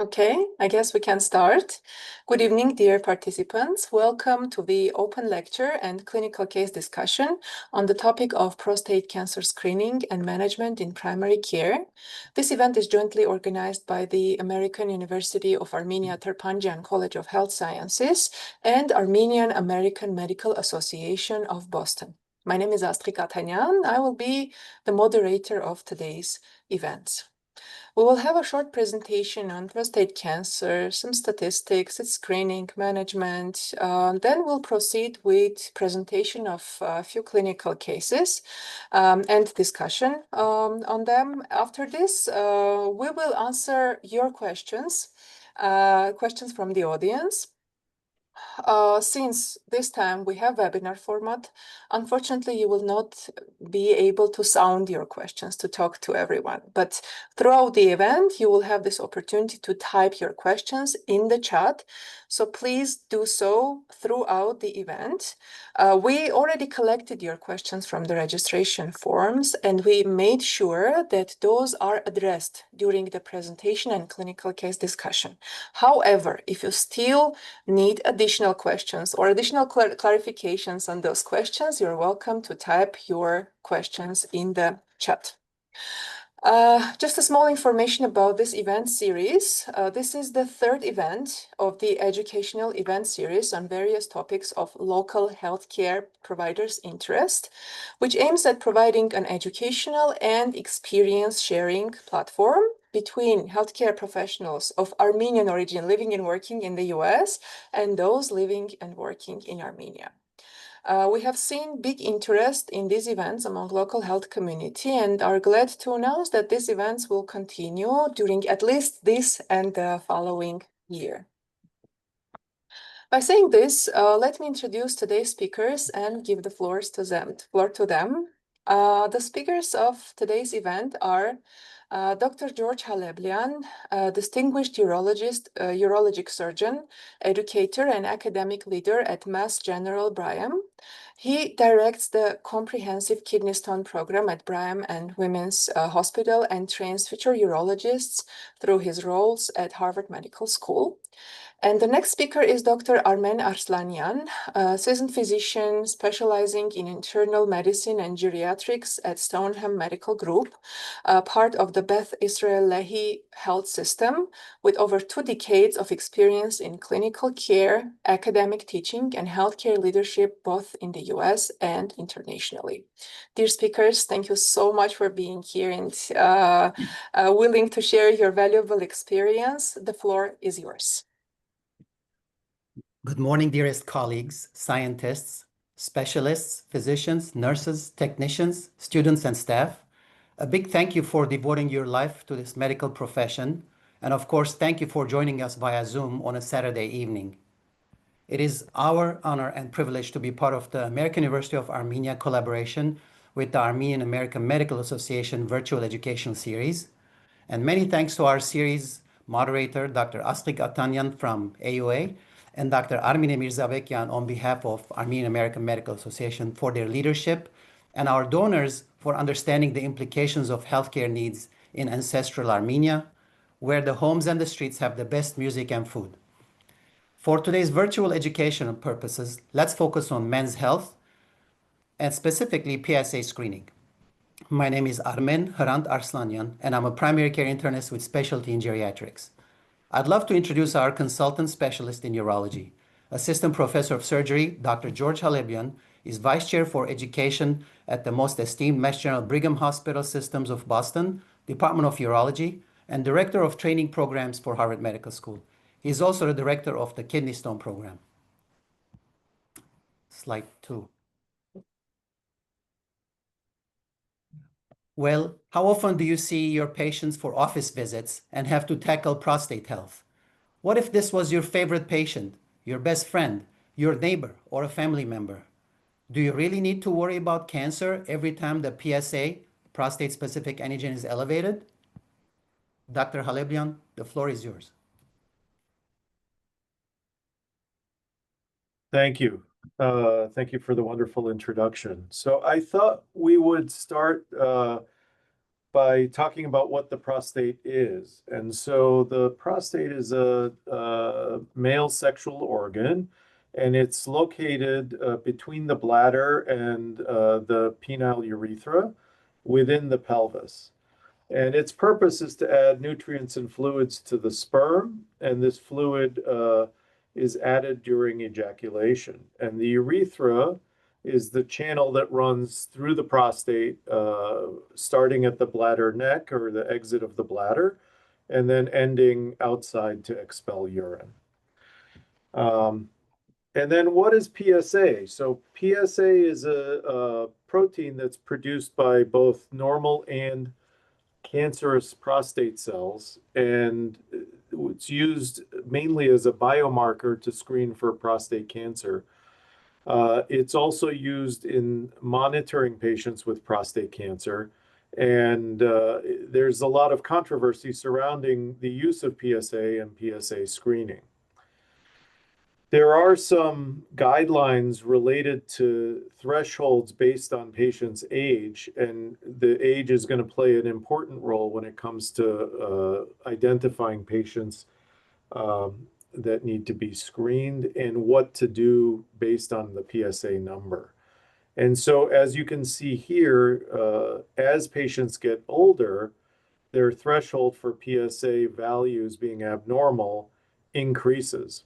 Okay, I guess we can start. Good evening, dear participants. Welcome to the open lecture and clinical case discussion on the topic of prostate cancer screening and management in primary care. This event is jointly organized by the American University of Armenia Tarpanjian College of Health Sciences and Armenian American Medical Association of Boston. My name is Astrid Katanyan. I will be the moderator of today's event. We will have a short presentation on prostate cancer, some statistics, its screening, management. Then we'll proceed with presentation of a few clinical cases and discussion on them. After this, we will answer your questions, questions from the audience. Since this time we have webinar format, unfortunately, you will not be able to sound your questions to talk to everyone. But throughout the event, you will have this opportunity to type your questions in the chat. So please do so throughout the event. We already collected your questions from the registration forms, and we made sure that those are addressed during the presentation and clinical case discussion. However, if you still need additional questions or additional clarifications on those questions, you're welcome to type your questions in the chat. Just a small information about this event series. This is the third event of the educational event series on various topics of local healthcare providers' interest, which aims at providing an educational and experience sharing platform between healthcare professionals of Armenian origin living and working in the US and those living and working in Armenia. We have seen big interest in these events among local health community and are glad to announce that these events will continue during at least this and the following year. By saying this, let me introduce today's speakers and give the floor to them. The speakers of today's event are Dr. George Haleblian, distinguished urologic surgeon, educator, and academic leader at Mass General Brigham. He directs the comprehensive kidney stone program at Brigham and Women's Hospital and trains future urologists through his roles at Harvard Medical School. And the next speaker is Dr. Armen Arslanyan, a seasoned physician specializing in internal medicine and geriatrics at Stoneham Medical Group, part of the Beth Israel Lehi Health System, with over 2 decades of experience in clinical care, academic teaching, and healthcare leadership, both in the US and internationally. Dear speakers, thank you so much for being here and willing to share your valuable experience. The floor is yours. Good morning, dearest colleagues, scientists, specialists, physicians, nurses, technicians, students, and staff. A big thank you for devoting your life to this medical profession. And of course, thank you for joining us via Zoom on a Saturday evening. It is our honor and privilege to be part of the American University of Armenia collaboration with the Armenian American Medical Association Virtual Education Series. And many thanks to our series moderator, Dr. Astrid Katanyan from AUA, and Dr. Armine Mirzabekian on behalf of Armenian American Medical Association for their leadership, and our donors for understanding the implications of healthcare needs in ancestral Armenia, where the homes and the streets have the best music and food. For today's virtual educational purposes, let's focus on men's health and specifically PSA screening. My name is Armen Hrant Arslanyan, and I'm a primary care internist with specialty in geriatrics. I'd love to introduce our consultant specialist in urology. Assistant Professor of Surgery, Dr. George Haleblian, is Vice Chair for Education at the most esteemed Mass General Brigham Hospital Systems of Boston, Department of Urology, and Director of Training Programs for Harvard Medical School. He is also the Director of the Kidney Stone Program. Slide 2. Well, how often do you see your patients for office visits and have to tackle prostate health? What if this was your favorite patient, your best friend, your neighbor, or a family member? Do you really need to worry about cancer every time the PSA, prostate-specific antigen, is elevated? Dr. Haleblian, the floor is yours. Thank you. Thank you for the wonderful introduction. So I thought we would start by talking about what the prostate is. And so the prostate is a male sexual organ, and it's located between the bladder and the penile urethra within the pelvis. And its purpose is to add nutrients and fluids to the sperm, and this fluid is added during ejaculation. And the urethra is the channel that runs through the prostate, starting at the bladder neck or the exit of the bladder, and then ending outside to expel urine. And then what is PSA? So PSA is a protein that's produced by both normal and cancerous prostate cells, and it's used mainly as a biomarker to screen for prostate cancer. It's also used in monitoring patients with prostate cancer, and there's a lot of controversy surrounding the use of PSA and PSA screening. There are some guidelines related to thresholds based on patients' age, and the age is going to play an important role when it comes to identifying patients that need to be screened and what to do based on the PSA number. And so, as you can see here, as patients get older, their threshold for PSA values being abnormal increases.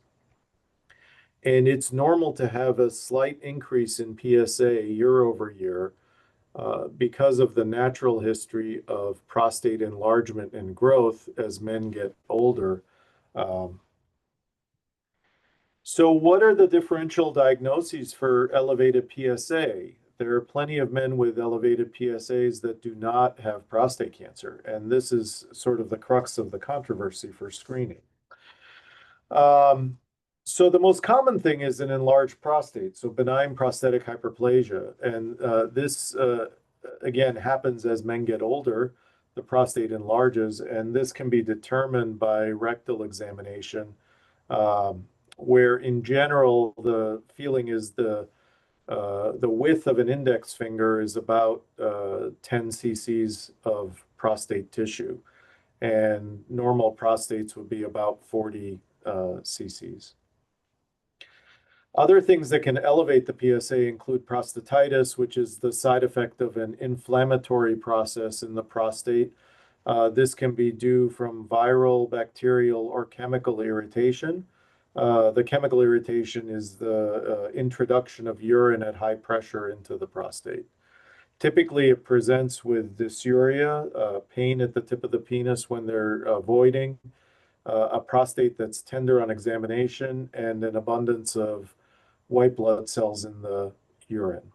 And it's normal to have a slight increase in PSA year over year because of the natural history of prostate enlargement and growth as men get older. So what are the differential diagnoses for elevated PSA? There are plenty of men with elevated PSAs that do not have prostate cancer, and this is sort of the crux of the controversy for screening. So the most common thing is an enlarged prostate, so benign prostatic hyperplasia. And this, again, happens as men get older. The prostate enlarges, and this can be determined by rectal examination, where in general, the feeling is the width of an index finger is about 10 cc's of prostate tissue, and normal prostates would be about 40 cc's. Other things that can elevate the PSA include prostatitis, which is the side effect of an inflammatory process in the prostate. This can be due from viral, bacterial, or chemical irritation. The chemical irritation is the introduction of urine at high pressure into the prostate. Typically, it presents with dysuria, pain at the tip of the penis when they're voiding, a prostate that's tender on examination, and an abundance of white blood cells in the urine.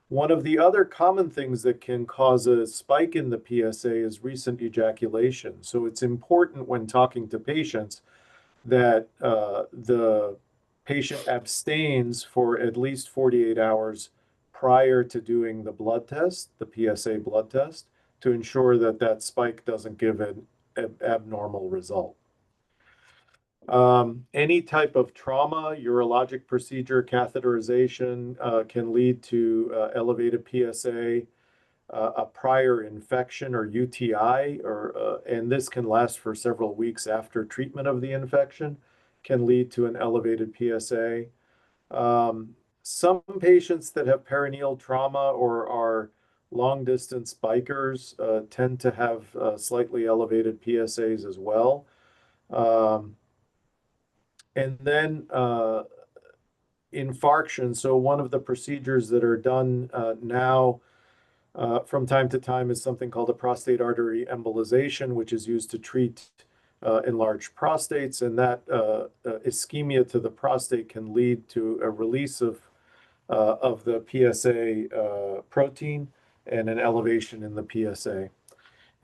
One of the other common things that can cause a spike in the PSA is recent ejaculation. So it's important when talking to patients that the patient abstains for at least 48 hours prior to doing the blood test, the PSA blood test, to ensure that that spike doesn't give an abnormal result. Any type of trauma, urologic procedure, catheterization can lead to elevated PSA, a prior infection or UTI, and this can last for several weeks after treatment of the infection, can lead to an elevated PSA. Some patients that have perineal trauma or are long-distance bikers tend to have slightly elevated PSAs as well. And then infarction. So one of the procedures that are done now from time to time is something called a prostate artery embolization, which is used to treat enlarged prostates. And that ischemia to the prostate can lead to a release of the PSA protein and an elevation in the PSA.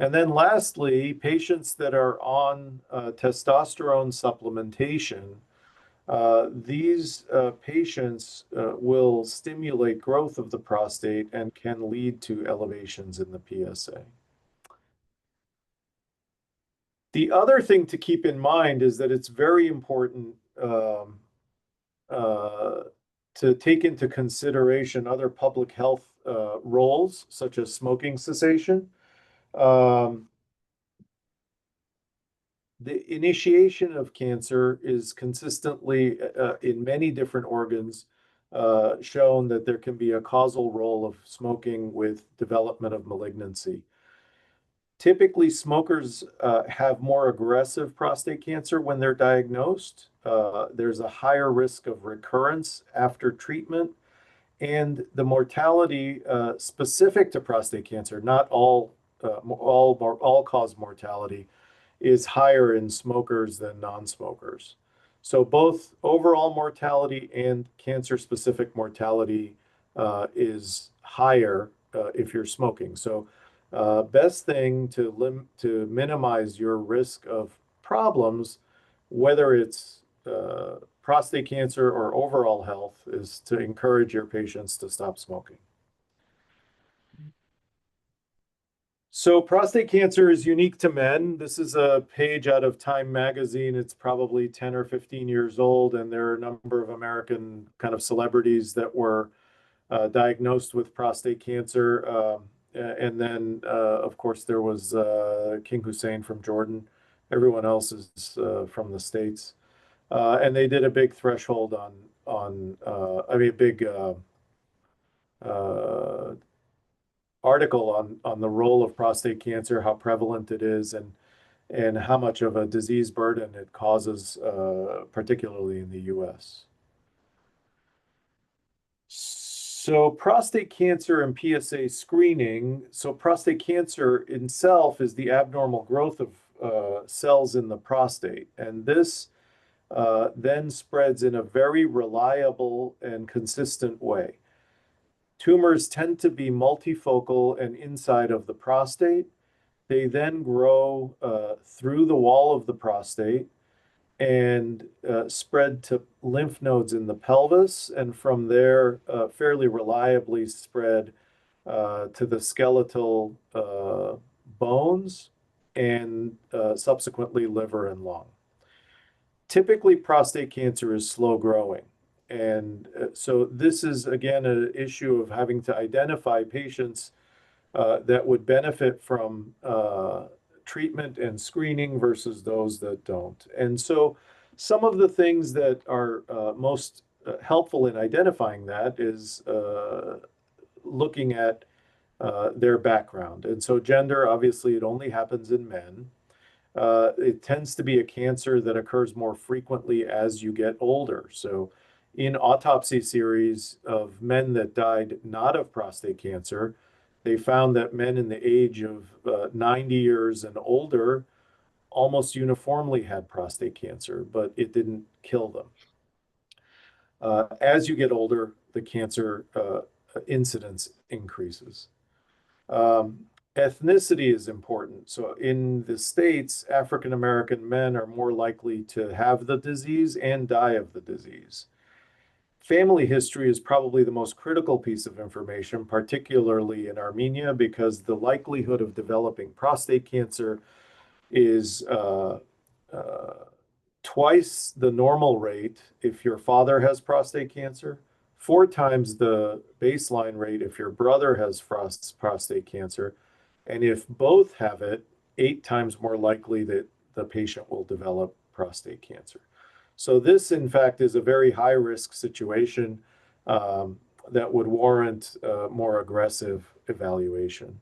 And then lastly, patients that are on testosterone supplementation, these patients will stimulate growth of the prostate and can lead to elevations in the PSA. The other thing to keep in mind is that it's very important to take into consideration other public health roles, such as smoking cessation. The initiation of cancer is consistently in many different organs shown that there can be a causal role of smoking with development of malignancy. Typically, smokers have more aggressive prostate cancer when they're diagnosed. There's a higher risk of recurrence after treatment, and the mortality specific to prostate cancer, not all-cause mortality, is higher in smokers than non-smokers. So both overall mortality and cancer-specific mortality is higher if you're smoking. So best thing to minimize your risk of problems, whether it's prostate cancer or overall health, is to encourage your patients to stop smoking. So prostate cancer is unique to men. This is a page out of Time magazine. It's probably 10 or 15 years old, and there are a number of American kind of celebrities that were diagnosed with prostate cancer. And then, of course, there was King Hussein from Jordan. Everyone else is from the States. And they did a big threshold I mean, a big article on the role of prostate cancer, how prevalent it is, and how much of a disease burden it causes, particularly in the US. So prostate cancer and PSA screening. So prostate cancer itself is the abnormal growth of cells in the prostate. And this then spreads in a very reliable and consistent way. Tumors tend to be multifocal and inside of the prostate. They then grow through the wall of the prostate and spread to lymph nodes in the pelvis, and from there fairly reliably spread to the skeletal bones and subsequently liver and lung. Typically, prostate cancer is slow growing. And so this is, again, an issue of having to identify patients that would benefit from treatment and screening versus those that don't. And so some of the things that are most helpful in identifying that is looking at their background. And so gender, obviously, it only happens in men. It tends to be a cancer that occurs more frequently as you get older. So in autopsy series of men that died not of prostate cancer, they found that men in the age of 90 years and older almost uniformly had prostate cancer, but it didn't kill them. As you get older, the cancer incidence increases. Ethnicity is important. So in the States, African American men are more likely to have the disease and die of the disease. Family history is probably the most critical piece of information, particularly in Armenia, because the likelihood of developing prostate cancer is twice the normal rate if your father has prostate cancer, 4 times the baseline rate if your brother has prostate cancer, and if both have it, 8 times more likely that the patient will develop prostate cancer. So this, in fact, is a very high-risk situation that would warrant more aggressive evaluation.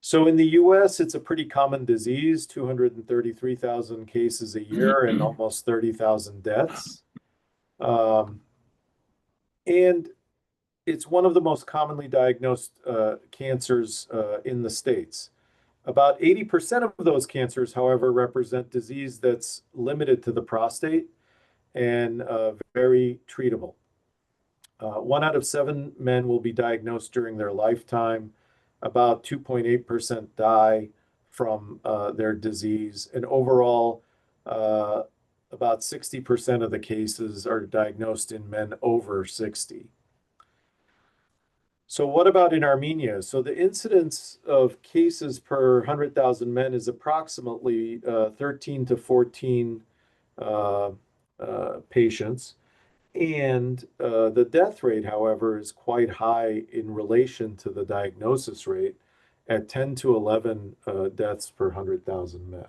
So in the US, it's a pretty common disease, 233,000 cases a year and almost 30,000 deaths. And it's one of the most commonly diagnosed cancers in the States. About 80% of those cancers, however, represent disease that's limited to the prostate and very treatable. 1 out of 7 men will be diagnosed during their lifetime. About 2.8% die from their disease. And overall, about 60% of the cases are diagnosed in men over 60. So what about in Armenia? So the incidence of cases per 100,000 men is approximately 13 to 14 patients. And the death rate, however, is quite high in relation to the diagnosis rate at 10 to 11 deaths per 100,000 men.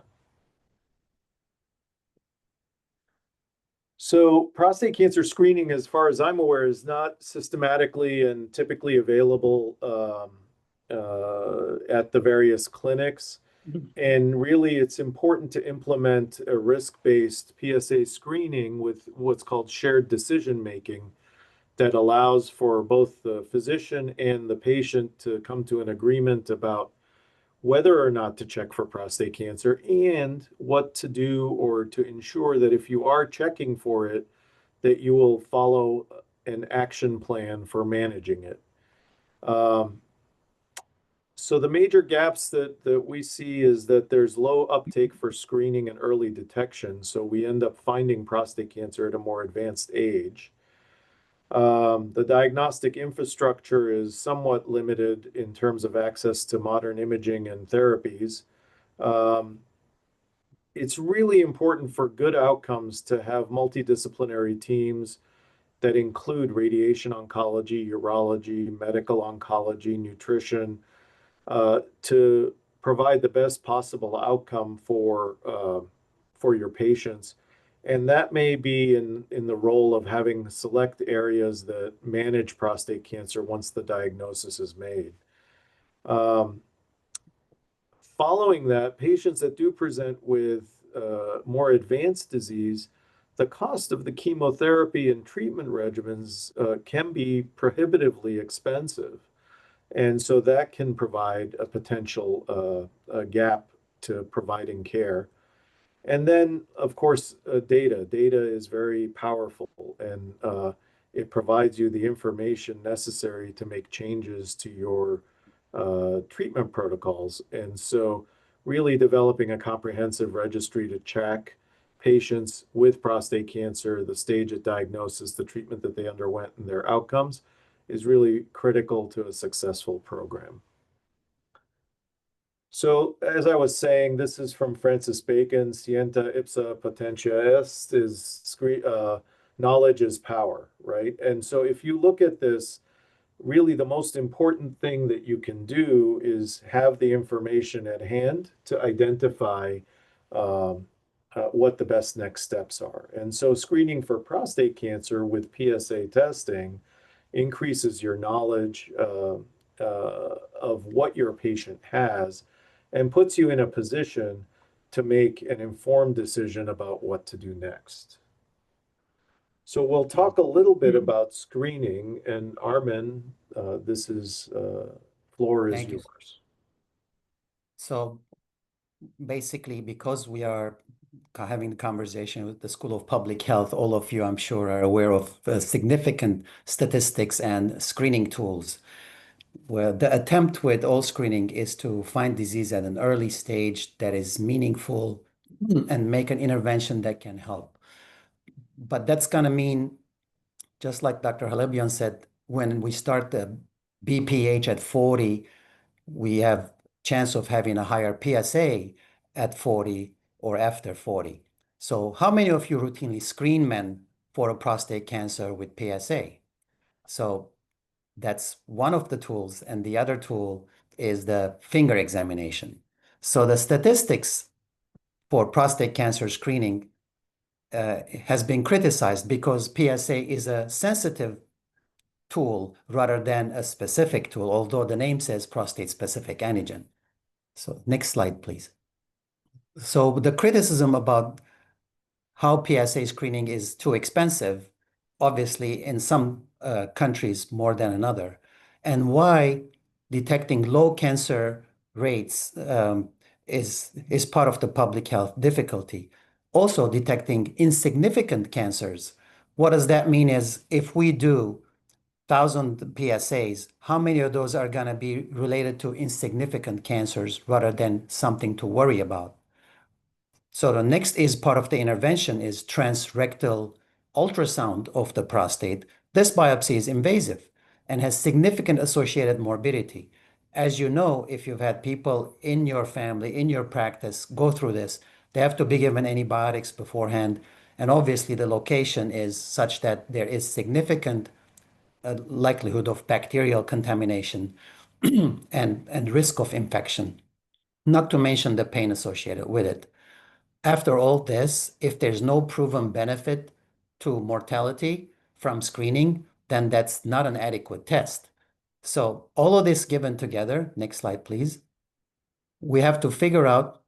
So prostate cancer screening, as far as I'm aware, is not systematically and typically available at the various clinics. And really, it's important to implement a risk-based PSA screening with what's called shared decision-making that allows for both the physician and the patient to come to an agreement about whether or not to check for prostate cancer and what to do or to ensure that if you are checking for it, that you will follow an action plan for managing it. So the major gaps that we see is that there's low uptake for screening and early detection. So we end up finding prostate cancer at a more advanced age. The diagnostic infrastructure is somewhat limited in terms of access to modern imaging and therapies. It's really important for good outcomes to have multidisciplinary teams that include radiation oncology, urology, medical oncology, nutrition, to provide the best possible outcome for your patients. And that may be in the role of having select areas that manage prostate cancer once the diagnosis is made. Following that, patients that do present with more advanced disease, the cost of the chemotherapy and treatment regimens can be prohibitively expensive. And so that can provide a potential gap to providing care. And then, of course, data. Data is very powerful, and it provides you the information necessary to make changes to your treatment protocols. And so really developing a comprehensive registry to track patients with prostate cancer, the stage of diagnosis, the treatment that they underwent, and their outcomes is really critical to a successful program. So as I was saying, this is from Francis Bacon, Scientia ipsa potentia est, knowledge is power, right? And so if you look at this, really the most important thing that you can do is have the information at hand to identify what the best next steps are. And so screening for prostate cancer with PSA testing increases your knowledge of what your patient has and puts you in a position to make an informed decision about what to do next. So we'll talk a little bit about screening, and Armin, this is floor is Thank you. yours. So basically, because we are having the conversation with the School of Public Health, all of you, I'm sure, are aware of significant statistics and screening tools. Well, the attempt with all screening is to find disease at an early stage that is meaningful and make an intervention that can help. But that's going to mean, just like Dr. Halebian said, when we start the BPH at 40, we have chance of having a higher PSA at 40 or after 40. So how many of you routinely screen men for a prostate cancer with PSA? So that's one of the tools, and the other tool is the finger examination. So the statistics for prostate cancer screening has been criticized because PSA is a sensitive tool rather than a specific tool, although the name says prostate-specific antigen. So next slide, please. So the criticism about how PSA screening is too expensive, obviously in some countries more than another, and why detecting low cancer rates is part of the public health difficulty. Also detecting insignificant cancers. What does that mean is if we do 1,000 PSAs, how many of those are going to be related to insignificant cancers rather than something to worry about? So the next is part of the intervention is transrectal ultrasound of the prostate. This biopsy is invasive and has significant associated morbidity. As you know, if you've had people in your family, in your practice, go through this, they have to be given antibiotics beforehand. And obviously the location is such that there is significant likelihood of bacterial contamination. and risk of infection, not to mention the pain associated with it. After all this, if there's no proven benefit to mortality from screening, then that's not an adequate test. So all of this given together, next slide, please, we have to figure out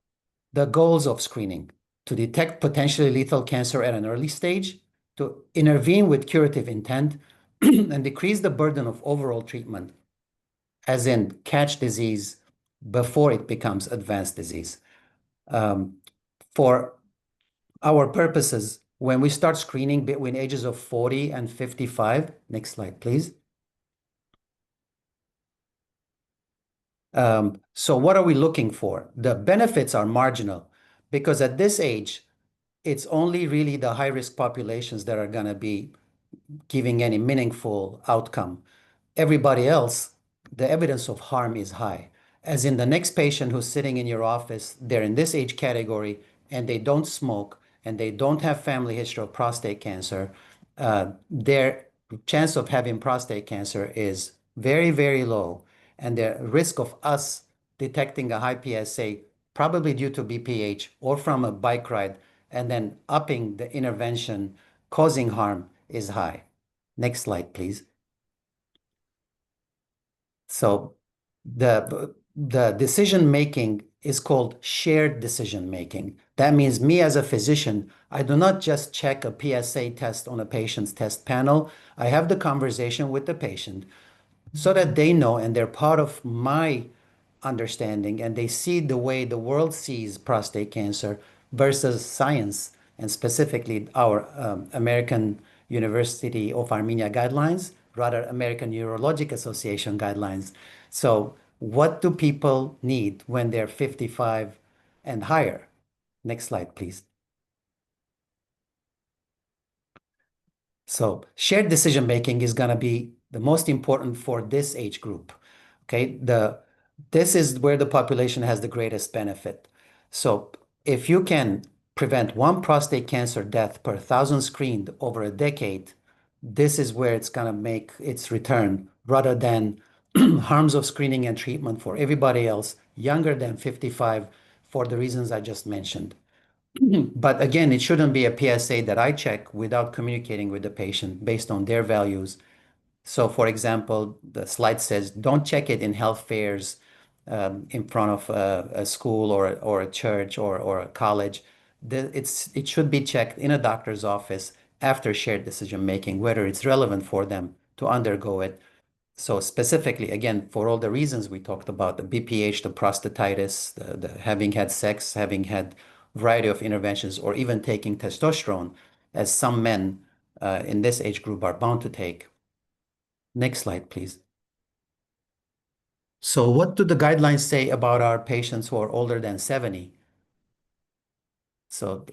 the goals of screening: to detect potentially lethal cancer at an early stage, to intervene with curative intent, and decrease the burden of overall treatment, as in catch disease before it becomes advanced disease. For our purposes, when we start screening between ages of 40 and 55, next slide, please. So what are we looking for? The benefits are marginal because at this age, it's only really the high-risk populations that are going to be giving any meaningful outcome. Everybody else, the evidence of harm is high. As in the next patient who's sitting in your office, they're in this age category and they don't smoke and they don't have family history of prostate cancer, their chance of having prostate cancer is very, very low. And the risk of us detecting a high PSA, probably due to BPH or from a bike ride, and then upping the intervention causing harm is high. Next slide, please. So the decision making is called shared decision making. That means me as a physician, I do not just check a PSA test on a patient's test panel. I have the conversation with the patient so that they know and they're part of my understanding and they see the way the world sees prostate cancer versus science, and specifically our American University of Armenia guidelines, rather American Urologic Association guidelines. So what do people need when they're 55 and higher? Next slide, please. So shared decision making is going to be the most important for this age group. Okay, this is where the population has the greatest benefit. So if you can prevent one prostate cancer death per 1,000 screened over a decade, this is where it's going to make its return rather than harms of screening and treatment for everybody else younger than 55 for the reasons I just mentioned. But again, it shouldn't be a PSA that I check without communicating with the patient based on their values. So, for example, the slide says, don't check it in health fairs in front of a school or a church or a college. It should be checked in a doctor's office after shared decision making, whether it's relevant for them to undergo it. So specifically, again, for all the reasons we talked about, the BPH, the prostatitis, the having had sex, having had variety of interventions, or even taking testosterone, as some men in this age group are bound to take. Next slide, please. So what do the guidelines say about our patients who are older than 70? So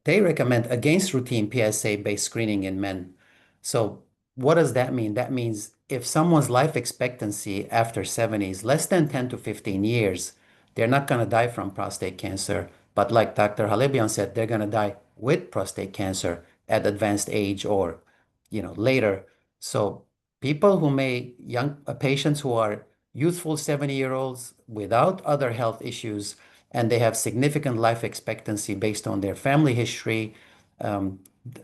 they recommend against routine PSA-based screening in men. So what does that mean? That means if someone's life expectancy after 70 is less than 10 to 15 years, they're not going to die from prostate cancer. But like Dr. Halebian said, they're going to die with prostate cancer at advanced age or, later. So people who patients who are youthful 70-year-olds without other health issues, and they have significant life expectancy based on their family history,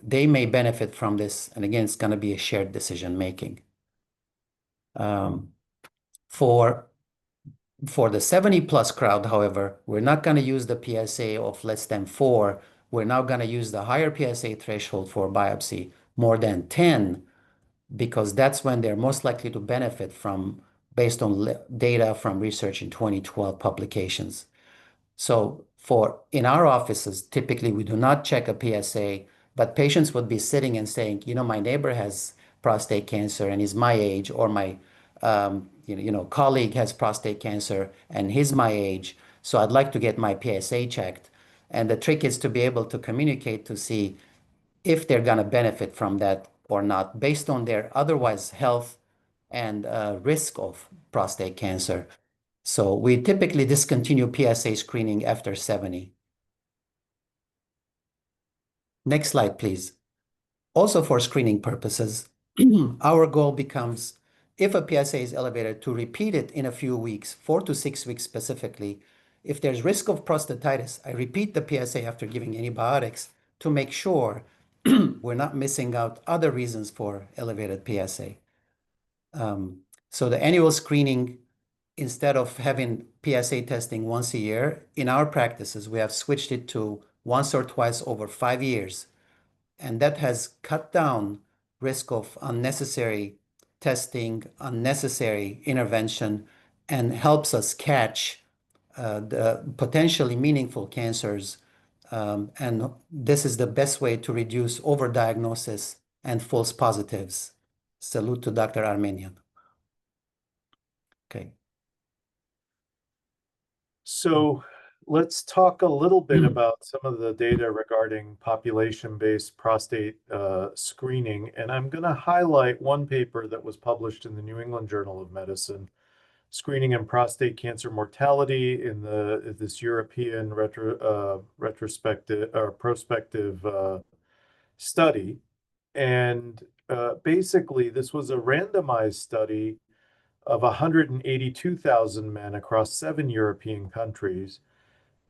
they may benefit from this. And again, it's going to be a shared decision making. For the 70 plus crowd, however, we're not going to use the PSA of less than 4. We're now going to use the higher PSA threshold for biopsy, more than 10, because that's when they're most likely to benefit from, based on data from research in 2012 publications. So in our offices, typically we do not check a PSA, but patients would be sitting and saying, my neighbor has prostate cancer and he's my age, or my colleague has prostate cancer and he's my age, so I'd like to get my PSA checked. And the trick is to be able to communicate to see if they're going to benefit from that or not, based on their otherwise health and risk of prostate cancer. So we typically discontinue PSA screening after 70. Next slide, please. Also for screening purposes, our goal becomes if a PSA is elevated, to repeat it in a few weeks, 4 to 6 weeks specifically. If there's risk of prostatitis, I repeat the PSA after giving antibiotics to make sure we're not missing out other reasons for elevated PSA. So the annual screening, instead of having PSA testing once a year, in our practices, we have switched it to once or twice over 5 years. And that has cut down risk of unnecessary testing, unnecessary intervention, and helps us catch the potentially meaningful cancers. And this is the best way to reduce overdiagnosis and false positives. Salute to Dr. Armenian. Okay. So let's talk a little bit about some of the data regarding population-based prostate screening. And I'm going to highlight one paper that was published in the New England Journal of Medicine, Screening and Prostate Cancer Mortality in this European retrospective or prospective study. And basically, this was a randomized study of 182,000 men across 7 European countries.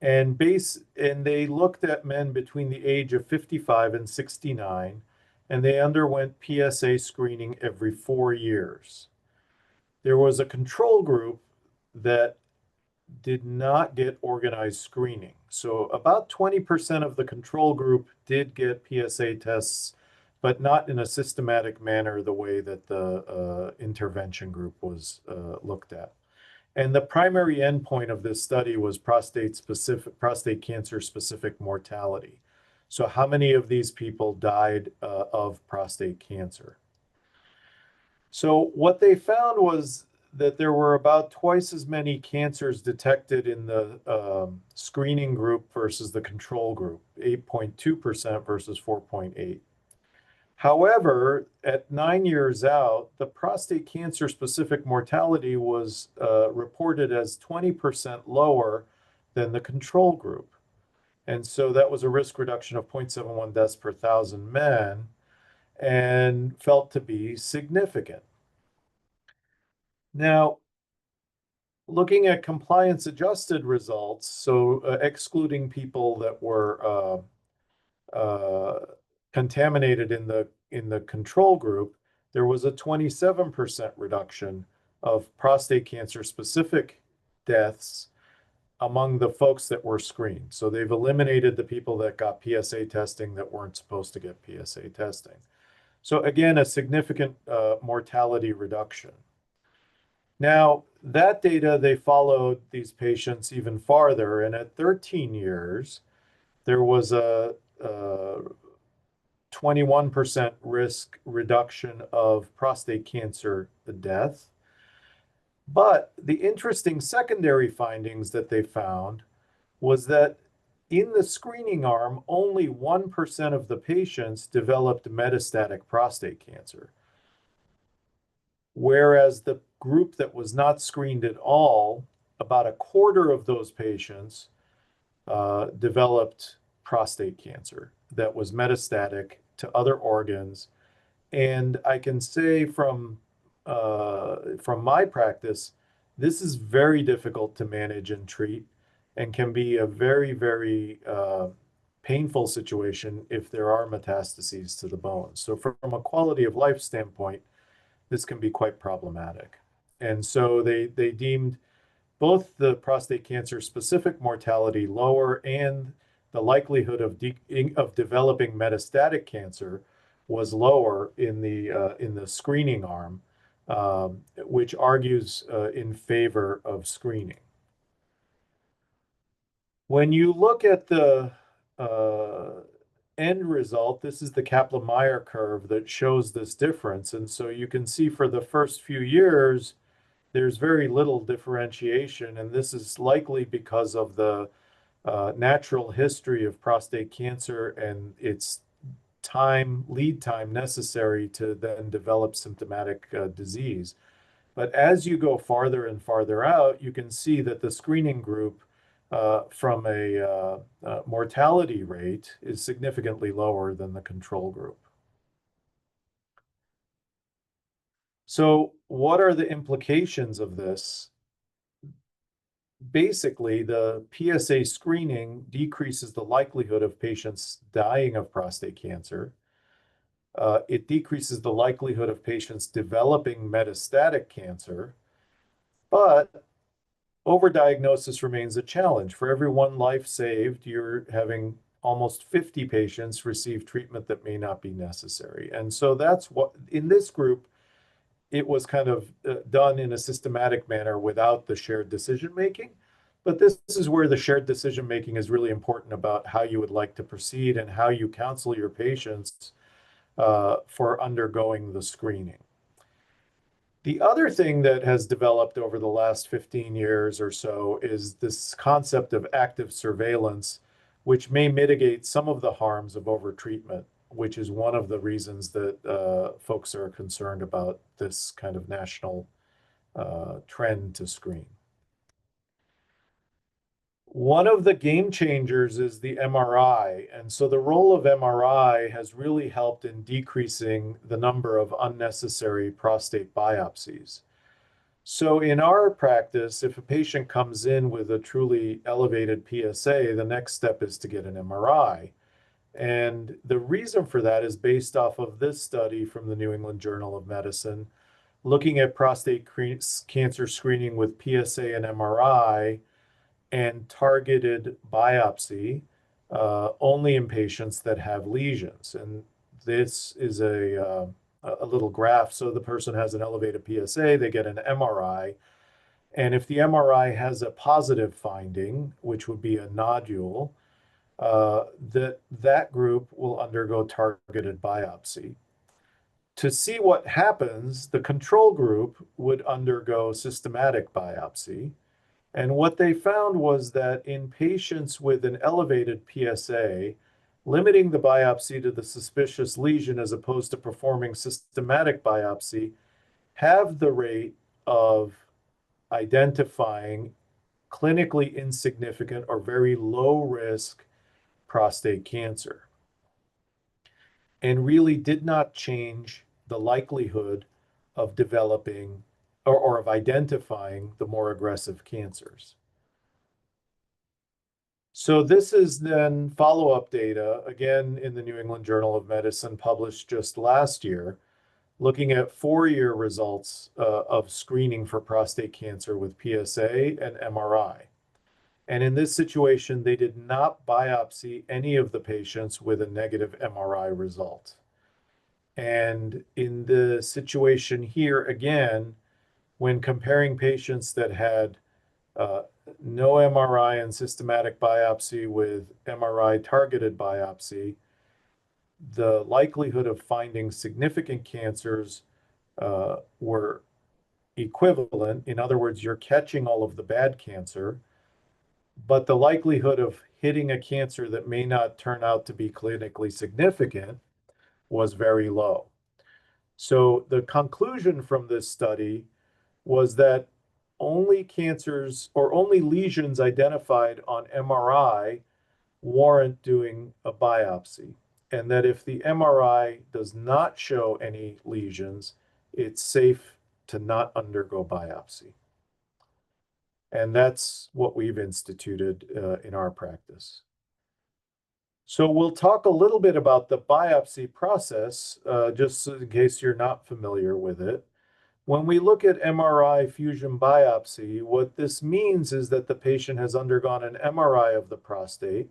And they looked at men between the age of 55 and 69, and they underwent PSA screening every 4 years. There was a control group that did not get organized screening. So about 20% of the control group did get PSA tests, but not in a systematic manner the way that the intervention group was looked at. And the primary endpoint of this study was prostate cancer specific mortality. So how many of these people died of prostate cancer? So what they found was that there were about twice as many cancers detected in the screening group versus the control group, 8.2% versus 4.8%. However, at 9 years out, the prostate cancer specific mortality was reported as 20% lower than the control group. And so that was a risk reduction of 0.71 deaths per 1,000 men and felt to be significant. Now, looking at compliance adjusted results, so excluding people that were contaminated in the control group, there was a 27% reduction of prostate cancer specific deaths among the folks that were screened. So they've eliminated the people that got PSA testing that weren't supposed to get PSA testing. So again, a significant mortality reduction. Now, that data, they followed these patients even farther, and at 13 years, there was a 21% risk reduction of prostate cancer death. But the interesting secondary findings that they found was that in the screening arm, only 1% of the patients developed metastatic prostate cancer. Whereas the group that was not screened at all, about a quarter of those patients developed prostate cancer that was metastatic to other organs. And I can say from my practice, this is very difficult to manage and treat and can be a very, very painful situation if there are metastases to the bones. So from a quality of life standpoint, this can be quite problematic. And so they deemed both the prostate cancer specific mortality lower and the likelihood of developing metastatic cancer was lower in the screening arm, which argues in favor of screening. When you look at the end result, this is the Kaplan-Meier curve that shows this difference. And so you can see for the first few years, there's very little differentiation. And this is likely because of the natural history of prostate cancer and its lead time necessary to then develop symptomatic disease. But as you go farther and farther out, you can see that the screening group from a mortality rate is significantly lower than the control group. So what are the implications of this? Basically, the PSA screening decreases the likelihood of patients dying of prostate cancer. It decreases the likelihood of patients developing metastatic cancer, but overdiagnosis remains a challenge. For every one life saved, you're having almost 50 patients receive treatment that may not be necessary. And so that's what, in this group, it was kind of done in a systematic manner without the shared decision making. But this is where the shared decision making is really important about how you would like to proceed and how you counsel your patients for undergoing the screening. The other thing that has developed over the last 15 years or so is this concept of active surveillance, which may mitigate some of the harms of overtreatment, which is one of the reasons that folks are concerned about this kind of national trend to screen. One of the game changers is the MRI. And so the role of MRI has really helped in decreasing the number of unnecessary prostate biopsies. So in our practice, if a patient comes in with a truly elevated PSA, the next step is to get an MRI. And the reason for that is based off of this study from the New England Journal of Medicine, looking at prostate cancer screening with PSA and MRI and targeted biopsy only in patients that have lesions. And this is a little graph. So the person has an elevated PSA, they get an MRI. And if the MRI has a positive finding, which would be a nodule, that group will undergo targeted biopsy. To see what happens, the control group would undergo systematic biopsy. And what they found was that in patients with an elevated PSA, limiting the biopsy to the suspicious lesion as opposed to performing systematic biopsy have the rate of identifying clinically insignificant or very low risk prostate cancer, and really did not change the likelihood of developing or of identifying the more aggressive cancers. So this is then follow-up data, again in the New England Journal of Medicine, published just last year, looking at 4-year results of screening for prostate cancer with PSA and MRI. And in this situation, they did not biopsy any of the patients with a negative MRI result. And in the situation here, again, when comparing patients that had no MRI and systematic biopsy with MRI targeted biopsy, the likelihood of finding significant cancers were equivalent. In other words, you're catching all of the bad cancer, but the likelihood of hitting a cancer that may not turn out to be clinically significant was very low. So the conclusion from this study was that only cancers or only lesions identified on MRI warrant doing a biopsy, and that if the MRI does not show any lesions, it's safe to not undergo biopsy. And that's what we've instituted in our practice. So we'll talk a little bit about the biopsy process, just in case you're not familiar with it. When we look at MRI fusion biopsy, what this means is that the patient has undergone an MRI of the prostate,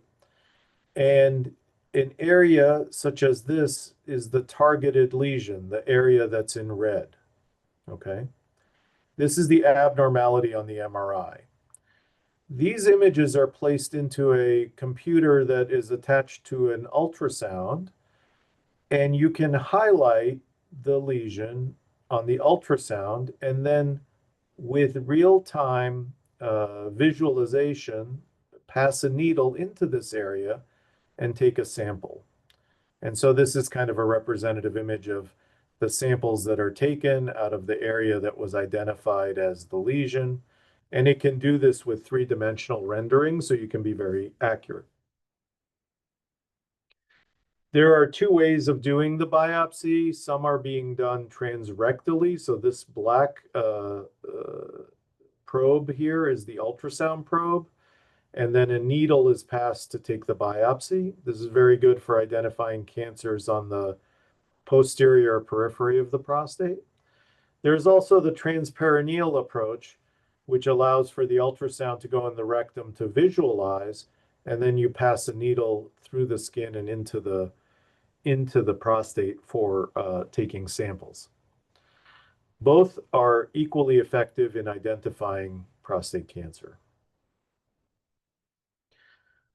and an area such as this is the targeted lesion, the area that's in red, okay? This is the abnormality on the MRI. These images are placed into a computer that is attached to an ultrasound, and you can highlight the lesion on the ultrasound, and then with real-time visualization, pass a needle into this area and take a sample. And so this is kind of a representative image of the samples that are taken out of the area that was identified as the lesion. And it can do this with 3-dimensional rendering, so you can be very accurate. There are two ways of doing the biopsy. Some are being done transrectally. So this black probe here is the ultrasound probe. And then a needle is passed to take the biopsy. This is very good for identifying cancers on the posterior periphery of the prostate. There's also the transperineal approach, which allows for the ultrasound to go in the rectum to visualize, and then you pass a needle through the skin and into the prostate for taking samples. Both are equally effective in identifying prostate cancer.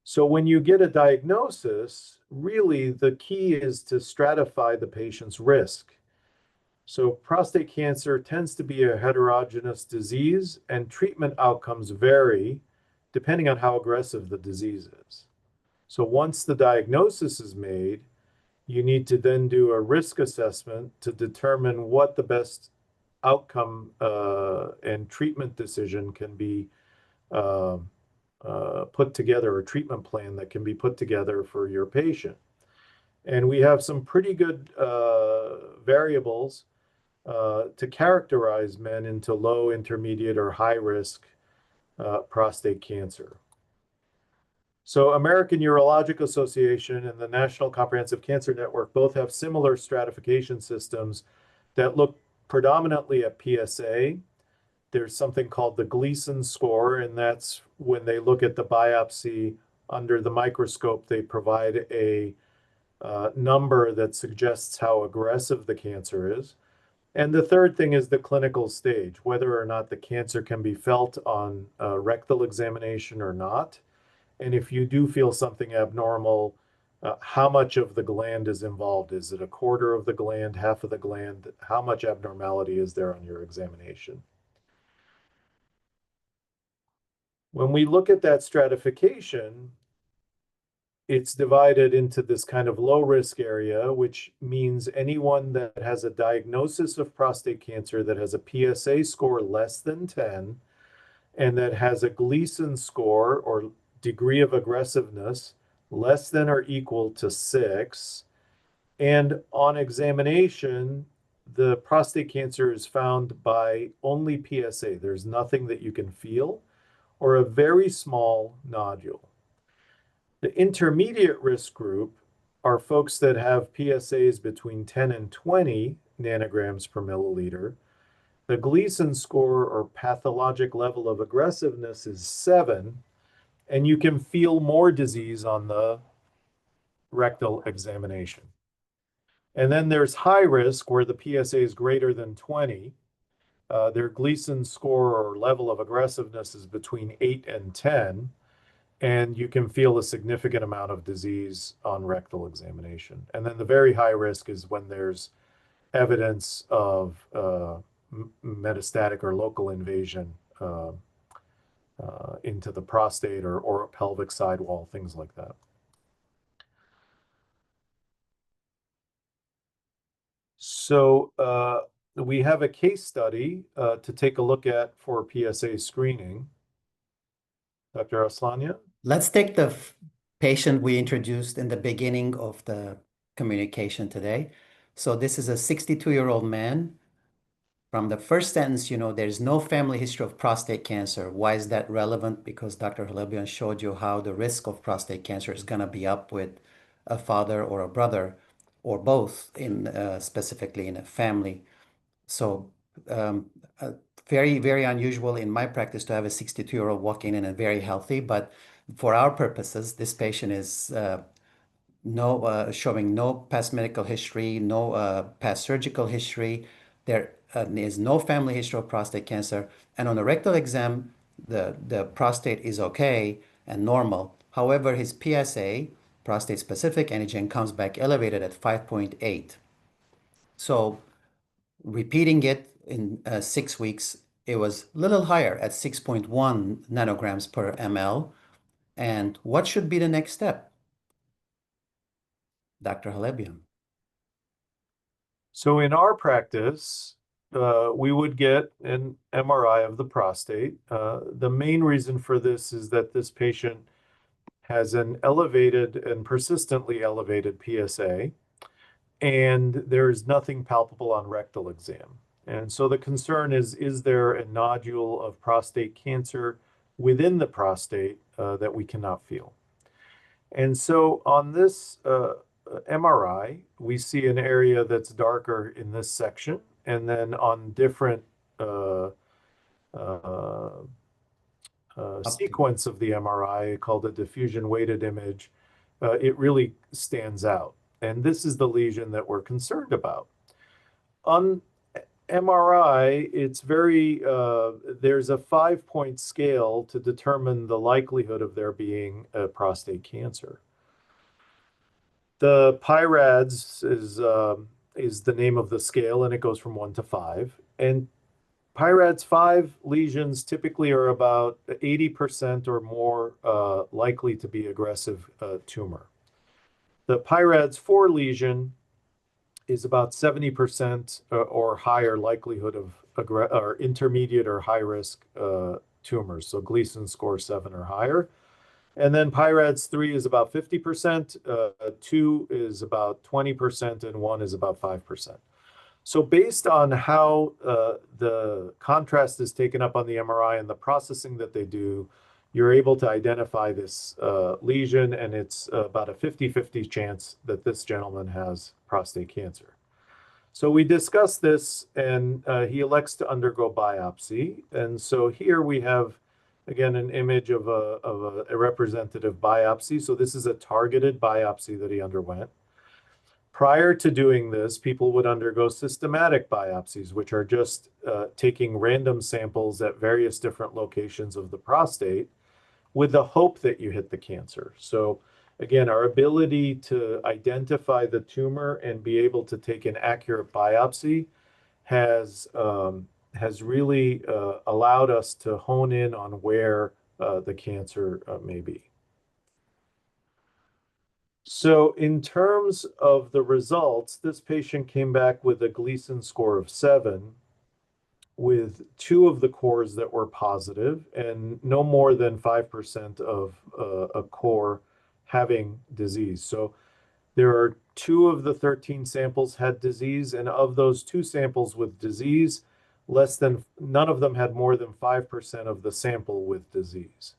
So when you get a diagnosis, really the key is to stratify the patient's risk. So prostate cancer tends to be a heterogeneous disease, and treatment outcomes vary depending on how aggressive the disease is. So once the diagnosis is made, you need to then do a risk assessment to determine what the best outcome and treatment decision can be put together, a treatment plan that can be put together for your patient. And we have some pretty good variables to characterize men into low, intermediate, or high risk prostate cancer. So American Urologic Association and the National Comprehensive Cancer Network both have similar stratification systems that look predominantly at PSA. There's something called the Gleason score, and that's when they look at the biopsy under the microscope, they provide a number that suggests how aggressive the cancer is. And the third thing is the clinical stage, whether or not the cancer can be felt on rectal examination or not. And if you do feel something abnormal, how much of the gland is involved? Is it a quarter of the gland, half of the gland? How much abnormality is there on your examination? When we look at that stratification, it's divided into this kind of low risk area, which means anyone that has a diagnosis of prostate cancer that has a PSA score less than 10 and that has a Gleason score or degree of aggressiveness less than or equal to 6. And on examination, the prostate cancer is found by only PSA. There's nothing that you can feel or a very small nodule. The intermediate risk group are folks that have PSAs between 10 and 20 nanograms per milliliter. The Gleason score or pathologic level of aggressiveness is 7, and you can feel more disease on the rectal examination. And then there's high risk where the PSA is greater than 20. Their Gleason score or level of aggressiveness is between 8 and 10. And you can feel a significant amount of disease on rectal examination. And then the very high risk is when there's evidence of metastatic or local invasion into the prostate or a pelvic sidewall, things like that. So we have a case study to take a look at for PSA screening. Dr. Aslania? Let's take the patient we introduced in the beginning of the communication today. So this is a 62-year-old man. From the first sentence, you know, there's no family history of prostate cancer. Why is that relevant? Because Dr. Halebian showed you how the risk of prostate cancer is going to be up with a father or a brother or both, in specifically in a family. So very, very unusual in my practice to have a 62-year-old walking in and very healthy. But for our purposes, this patient is showing no past medical history, no past surgical history. There is no family history of prostate cancer. And on a rectal exam, the prostate is okay and normal. However, his PSA, prostate-specific antigen, comes back elevated at 5.8. So repeating it in 6 weeks, it was a little higher at 6.1 nanograms per ml. And what should be the next step? Dr. Halebian. So in our practice, we would get an MRI of the prostate. The main reason for this is that this patient has an elevated and persistently elevated PSA, and there's nothing palpable on rectal exam. And so the concern is there a nodule of prostate cancer within the prostate that we cannot feel? And so on this MRI, we see an area that's darker in this section, and then on different sequence of the MRI called a diffusion weighted image, it really stands out. And this is the lesion that we're concerned about. On MRI, it's there's a 5-point scale to determine the likelihood of there being a prostate cancer. The PIRADS is the name of the scale, and it goes from 1 to 5. And PIRADS 5 lesions typically are about 80% or more likely to be aggressive tumor. The PIRADS 4 lesion is about 70% or higher likelihood of or intermediate or high risk tumors, so Gleason score 7 or higher. And then PIRADS 3 is about 50%, 2 is about 20%, and 1 is about 5%. So based on how the contrast is taken up on the MRI and the processing that they do, you're able to identify this lesion, and it's about a 50-50 chance that this gentleman has prostate cancer. So we discussed this, and he elects to undergo biopsy. And so here we have, again, an image of a representative biopsy. So this is a targeted biopsy that he underwent. Prior to doing this, people would undergo systematic biopsies, which are just taking random samples at various different locations of the prostate with the hope that you hit the cancer. So again, our ability to identify the tumor and be able to take an accurate biopsy has really allowed us to hone in on where the cancer may be. So in terms of the results, this patient came back with a Gleason score of 7, with 2 of the cores that were positive and no more than 5% of a core having disease. So there are 2 of the 13 samples had disease, and of those 2 samples with disease, none of them had more than 5% of the sample with disease.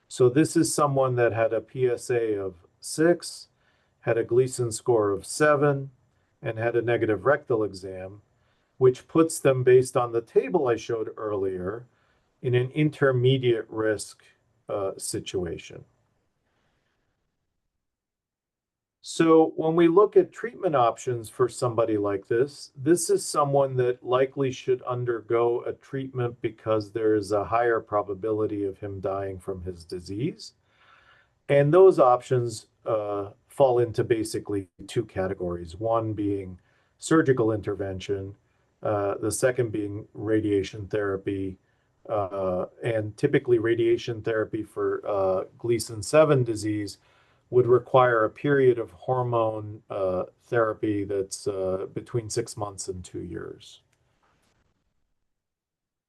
So this is someone that had a PSA of 6, had a Gleason score of 7, and had a negative rectal exam, which puts them, based on the table I showed earlier, in an intermediate risk situation. So when we look at treatment options for somebody like this, this is someone that likely should undergo a treatment because there is a higher probability of him dying from his disease. And those options fall into basically 2 categories, one being surgical intervention, the second being radiation therapy, and typically radiation therapy for Gleason 7 disease would require a period of hormone therapy that's between 6 months and 2 years.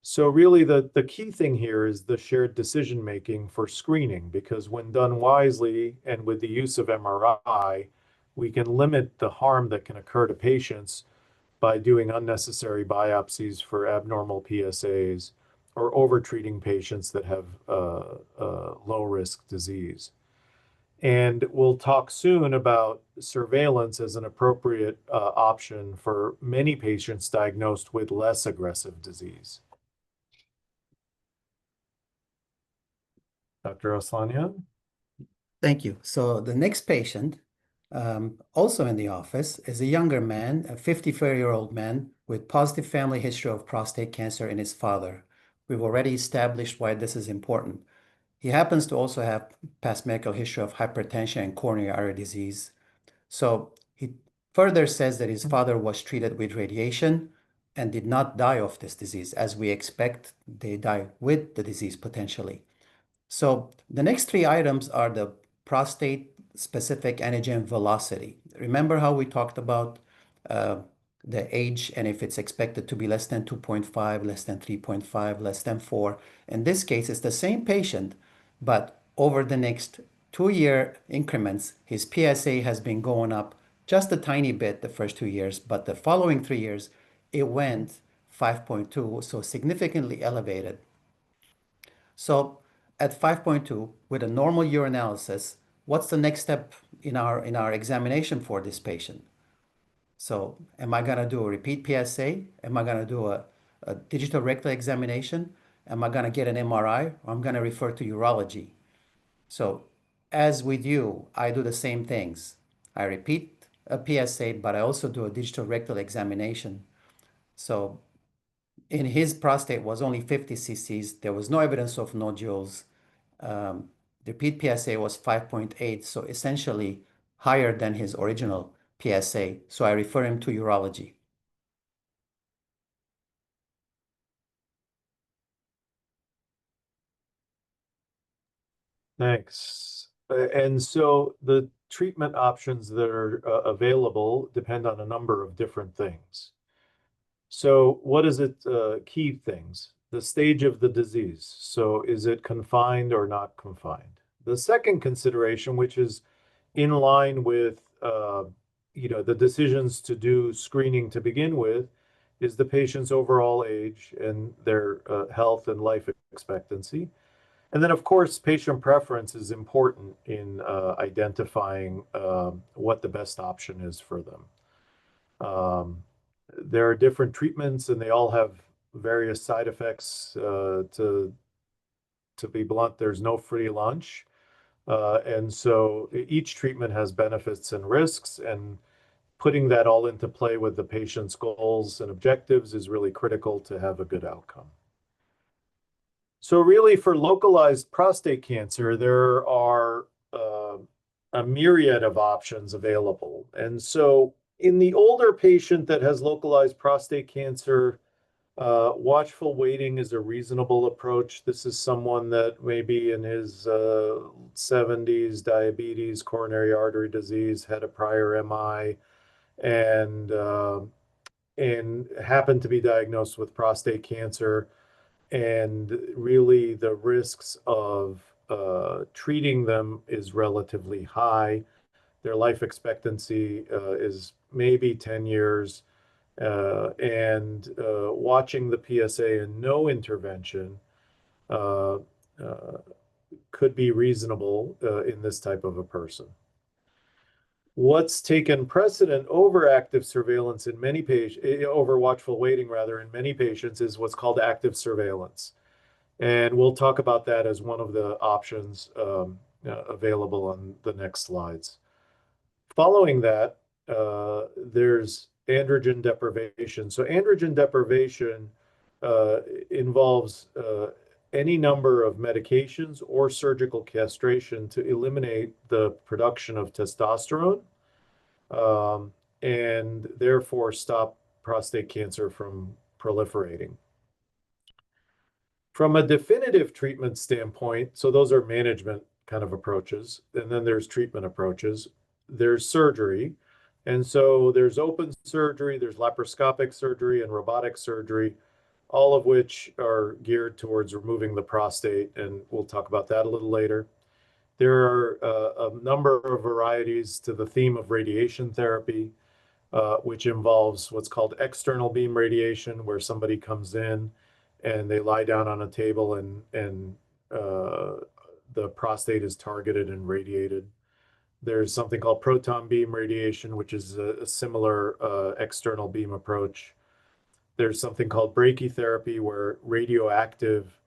So really the key thing here is the shared decision-making for screening, because when done wisely and with the use of MRI, we can limit the harm that can occur to patients by doing unnecessary biopsies for abnormal PSAs or over-treating patients that have low-risk disease. And we'll talk soon about surveillance as an appropriate option for many patients diagnosed with less aggressive disease. Dr. Aslanian? Thank you. So the next patient, also in the office, is a younger man, a 54-year-old man with positive family history of prostate cancer in his father. We've already established why this is important. He happens to also have past medical history of hypertension and coronary artery disease. So he further says that his father was treated with radiation and did not die of this disease. As we expect, they die with the disease potentially. So the next 3 items are the prostate-specific antigen velocity. Remember how we talked about the age, and if it's expected to be less than 2.5, less than 3.5, less than 4. In this case, it's the same patient, but over the next 2-year increments, his PSA has been going up just a tiny bit the first 2 years, but the following 3 years, it went 5.2, so significantly elevated. So at 5.2, with a normal urinalysis, what's the next step in our examination for this patient? So am I going to do a repeat PSA? Am I going to do a digital rectal examination? Am I going to get an MRI? Or I'm going to refer to urology? So as with you, I do the same things. I repeat a PSA, but I also do a digital rectal examination. So in his prostate was only 50 cc's. There was no evidence of nodules. The repeat PSA was 5.8, so essentially higher than his original PSA. So I refer him to urology. Thanks. And so the treatment options that are available depend on a number of different things. So what is it, key things? The stage of the disease. So is it confined or not confined? The second consideration, which is in line with the decisions to do screening to begin with, is the patient's overall age and their health and life expectancy. And then, of course, patient preference is important in identifying what the best option is for them. There are different treatments, and they all have various side effects. To be blunt, there's no free lunch. And so each treatment has benefits and risks, and putting that all into play with the patient's goals and objectives is really critical to have a good outcome. So really, for localized prostate cancer, there are a myriad of options available. And so in the older patient that has localized prostate cancer, watchful waiting is a reasonable approach. This is someone that may be in his 70s, diabetes, coronary artery disease, had a prior MI, and happened to be diagnosed with prostate cancer. And really, the risks of treating them is relatively high. Their life expectancy is maybe 10 years. And watching the PSA and no intervention could be reasonable in this type of a person. What's taken precedent over active surveillance in many patients, over watchful waiting rather, in many patients, is what's called active surveillance. And we'll talk about that as one of the options available on the next slides. Following that, there's androgen deprivation. So androgen deprivation involves any number of medications or surgical castration to eliminate the production of testosterone and therefore stop prostate cancer from proliferating. From a definitive treatment standpoint, so those are management kind of approaches, and then there's treatment approaches. There's surgery, and so there's open surgery, there's laparoscopic surgery, and robotic surgery, all of which are geared towards removing the prostate, and we'll talk about that a little later. There are a number of varieties to the theme of radiation therapy, which involves what's called external beam radiation, where somebody comes in and they lie down on a table and the prostate is targeted and radiated. There's something called proton beam radiation, which is a similar external beam approach. There's something called brachytherapy, where radioactive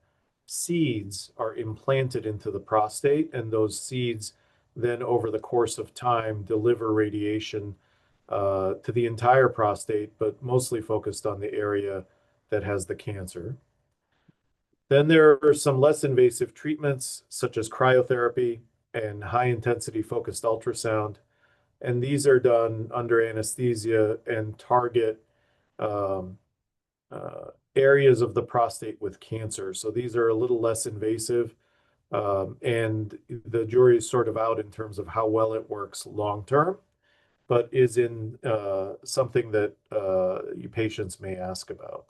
seeds are implanted into the prostate, and those seeds then over the course of time deliver radiation to the entire prostate, but mostly focused on the area that has the cancer. Then there are some less invasive treatments, such as cryotherapy and high-intensity focused ultrasound. And these are done under anesthesia and target areas of the prostate with cancer. So these are a little less invasive. And the jury is sort of out in terms of how well it works long-term, but is in something that patients may ask about.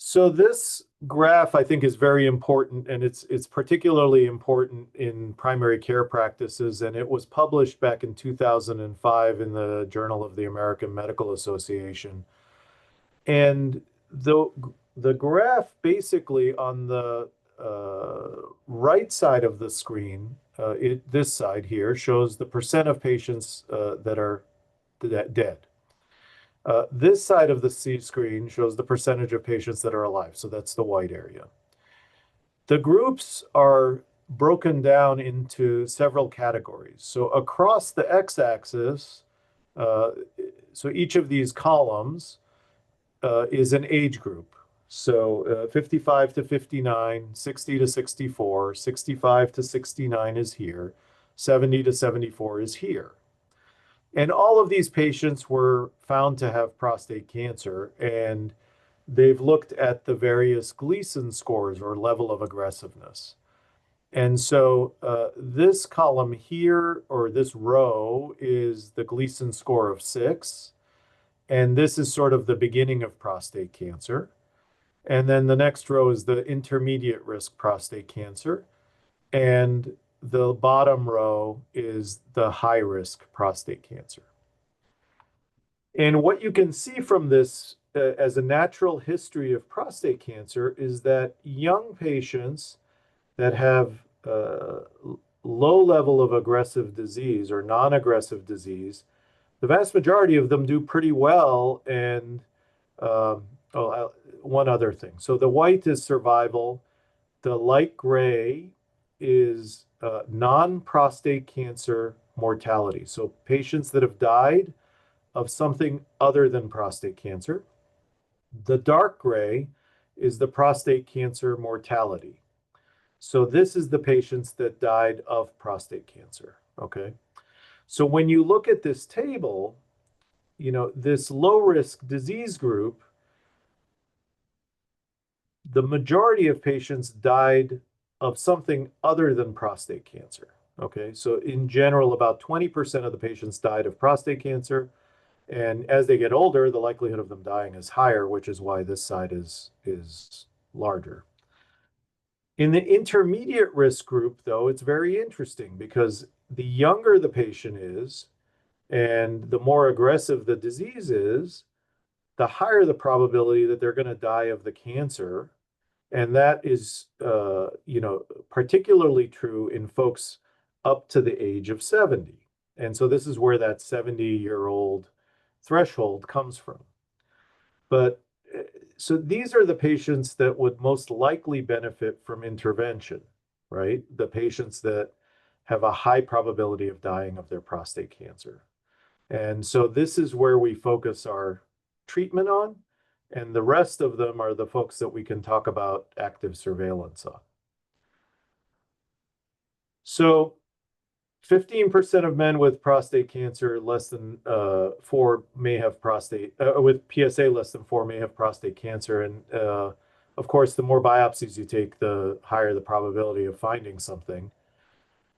So this graph, I think, is very important, and it's particularly important in primary care practices, and it was published back in 2005 in the Journal of the American Medical Association. And the graph basically on the right side of the screen, this side here, shows the percent of patients that are dead. This side of the C screen shows the percentage of patients that are alive. So that's the white area. The groups are broken down into several categories. So across the x-axis, so each of these columns is an age group. So 55 to 59, 60 to 64, 65 to 69 is here, 70 to 74 is here. And all of these patients were found to have prostate cancer, and they've looked at the various Gleason scores or level of aggressiveness. And so this column here, or this row, is the Gleason score of 6. And this is sort of the beginning of prostate cancer. And then the next row is the intermediate risk prostate cancer. And the bottom row is the high risk prostate cancer. And what you can see from this as a natural history of prostate cancer is that young patients that have low level of aggressive disease or non-aggressive disease, the vast majority of them do pretty well. And one other thing. So the white is survival. The light gray is non-prostate cancer mortality. So patients that have died of something other than prostate cancer. The dark gray is the prostate cancer mortality. So this is the patients that died of prostate cancer, okay? So when you look at this table, this low-risk disease group, the majority of patients died of something other than prostate cancer, okay? So in general, about 20% of the patients died of prostate cancer. And as they get older, the likelihood of them dying is higher, which is why this side is larger. In the intermediate risk group, though, it's very interesting because the younger the patient is and the more aggressive the disease is, the higher the probability that they're going to die of the cancer. And that is, particularly true in folks up to the age of 70. And so this is where that 70-year-old threshold comes from. But so these are the patients that would most likely benefit from intervention, right? The patients that have a high probability of dying of their prostate cancer. And so this is where we focus our treatment on, and the rest of them are the folks that we can talk about active surveillance on. So 15% of men with prostate cancer less than 4 may have prostate, with PSA less than 4 may have prostate cancer. And of course, the more biopsies you take, the higher the probability of finding something.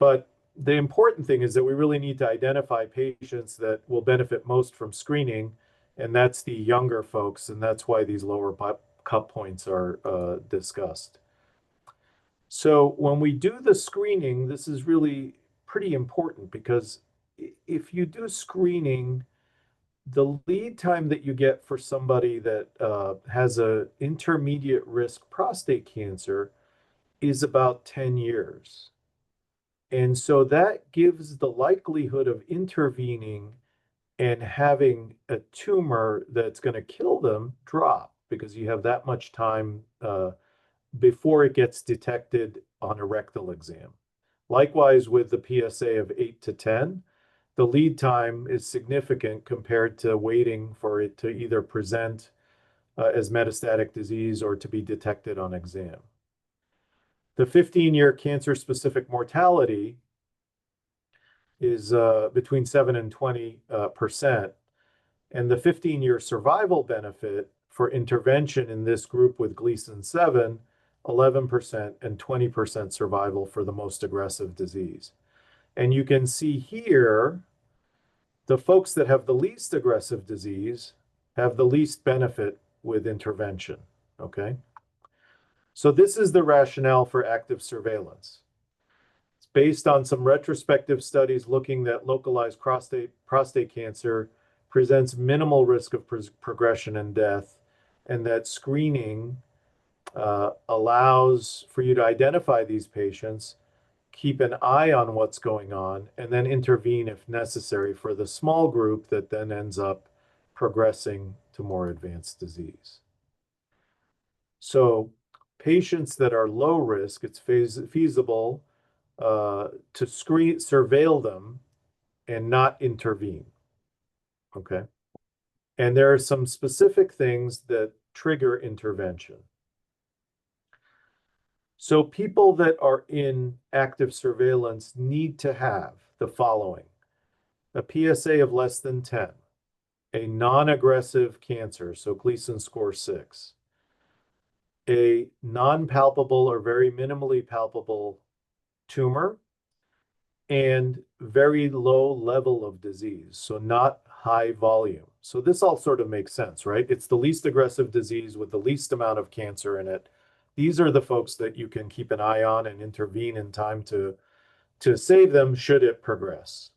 But the important thing is that we really need to identify patients that will benefit most from screening, and that's the younger folks, and that's why these lower cut points are discussed. So when we do the screening, this is really pretty important because if you do screening, the lead time that you get for somebody that has an intermediate risk prostate cancer is about 10 years. And so that gives the likelihood of intervening and having a tumor that's going to kill them drop because you have that much time before it gets detected on a rectal exam. Likewise, with the PSA of 8 to 10, the lead time is significant compared to waiting for it to either present as metastatic disease or to be detected on exam. The 15-year cancer-specific mortality is between 7 and 20%. And the 15-year survival benefit for intervention in this group with Gleason 7, 11% and 20% survival for the most aggressive disease. And you can see here, the folks that have the least aggressive disease have the least benefit with intervention. okay? So this is the rationale for active surveillance. It's based on some retrospective studies looking that localized prostate cancer presents minimal risk of progression and death, and that screening allows for you to identify these patients, keep an eye on what's going on, and then intervene if necessary for the small group that then ends up progressing to more advanced disease. So patients that are low risk, it's feasible to surveil them and not intervene, okay? And there are some specific things that trigger intervention. So people that are in active surveillance need to have the following: a PSA of less than 10, a non-aggressive cancer, so Gleason score 6, a non-palpable or very minimally palpable tumor, and very low level of disease, so not high volume. So this all sort of makes sense, right? It's the least aggressive disease with the least amount of cancer in it. These are the folks that you can keep an eye on and intervene in time to save them should it progress.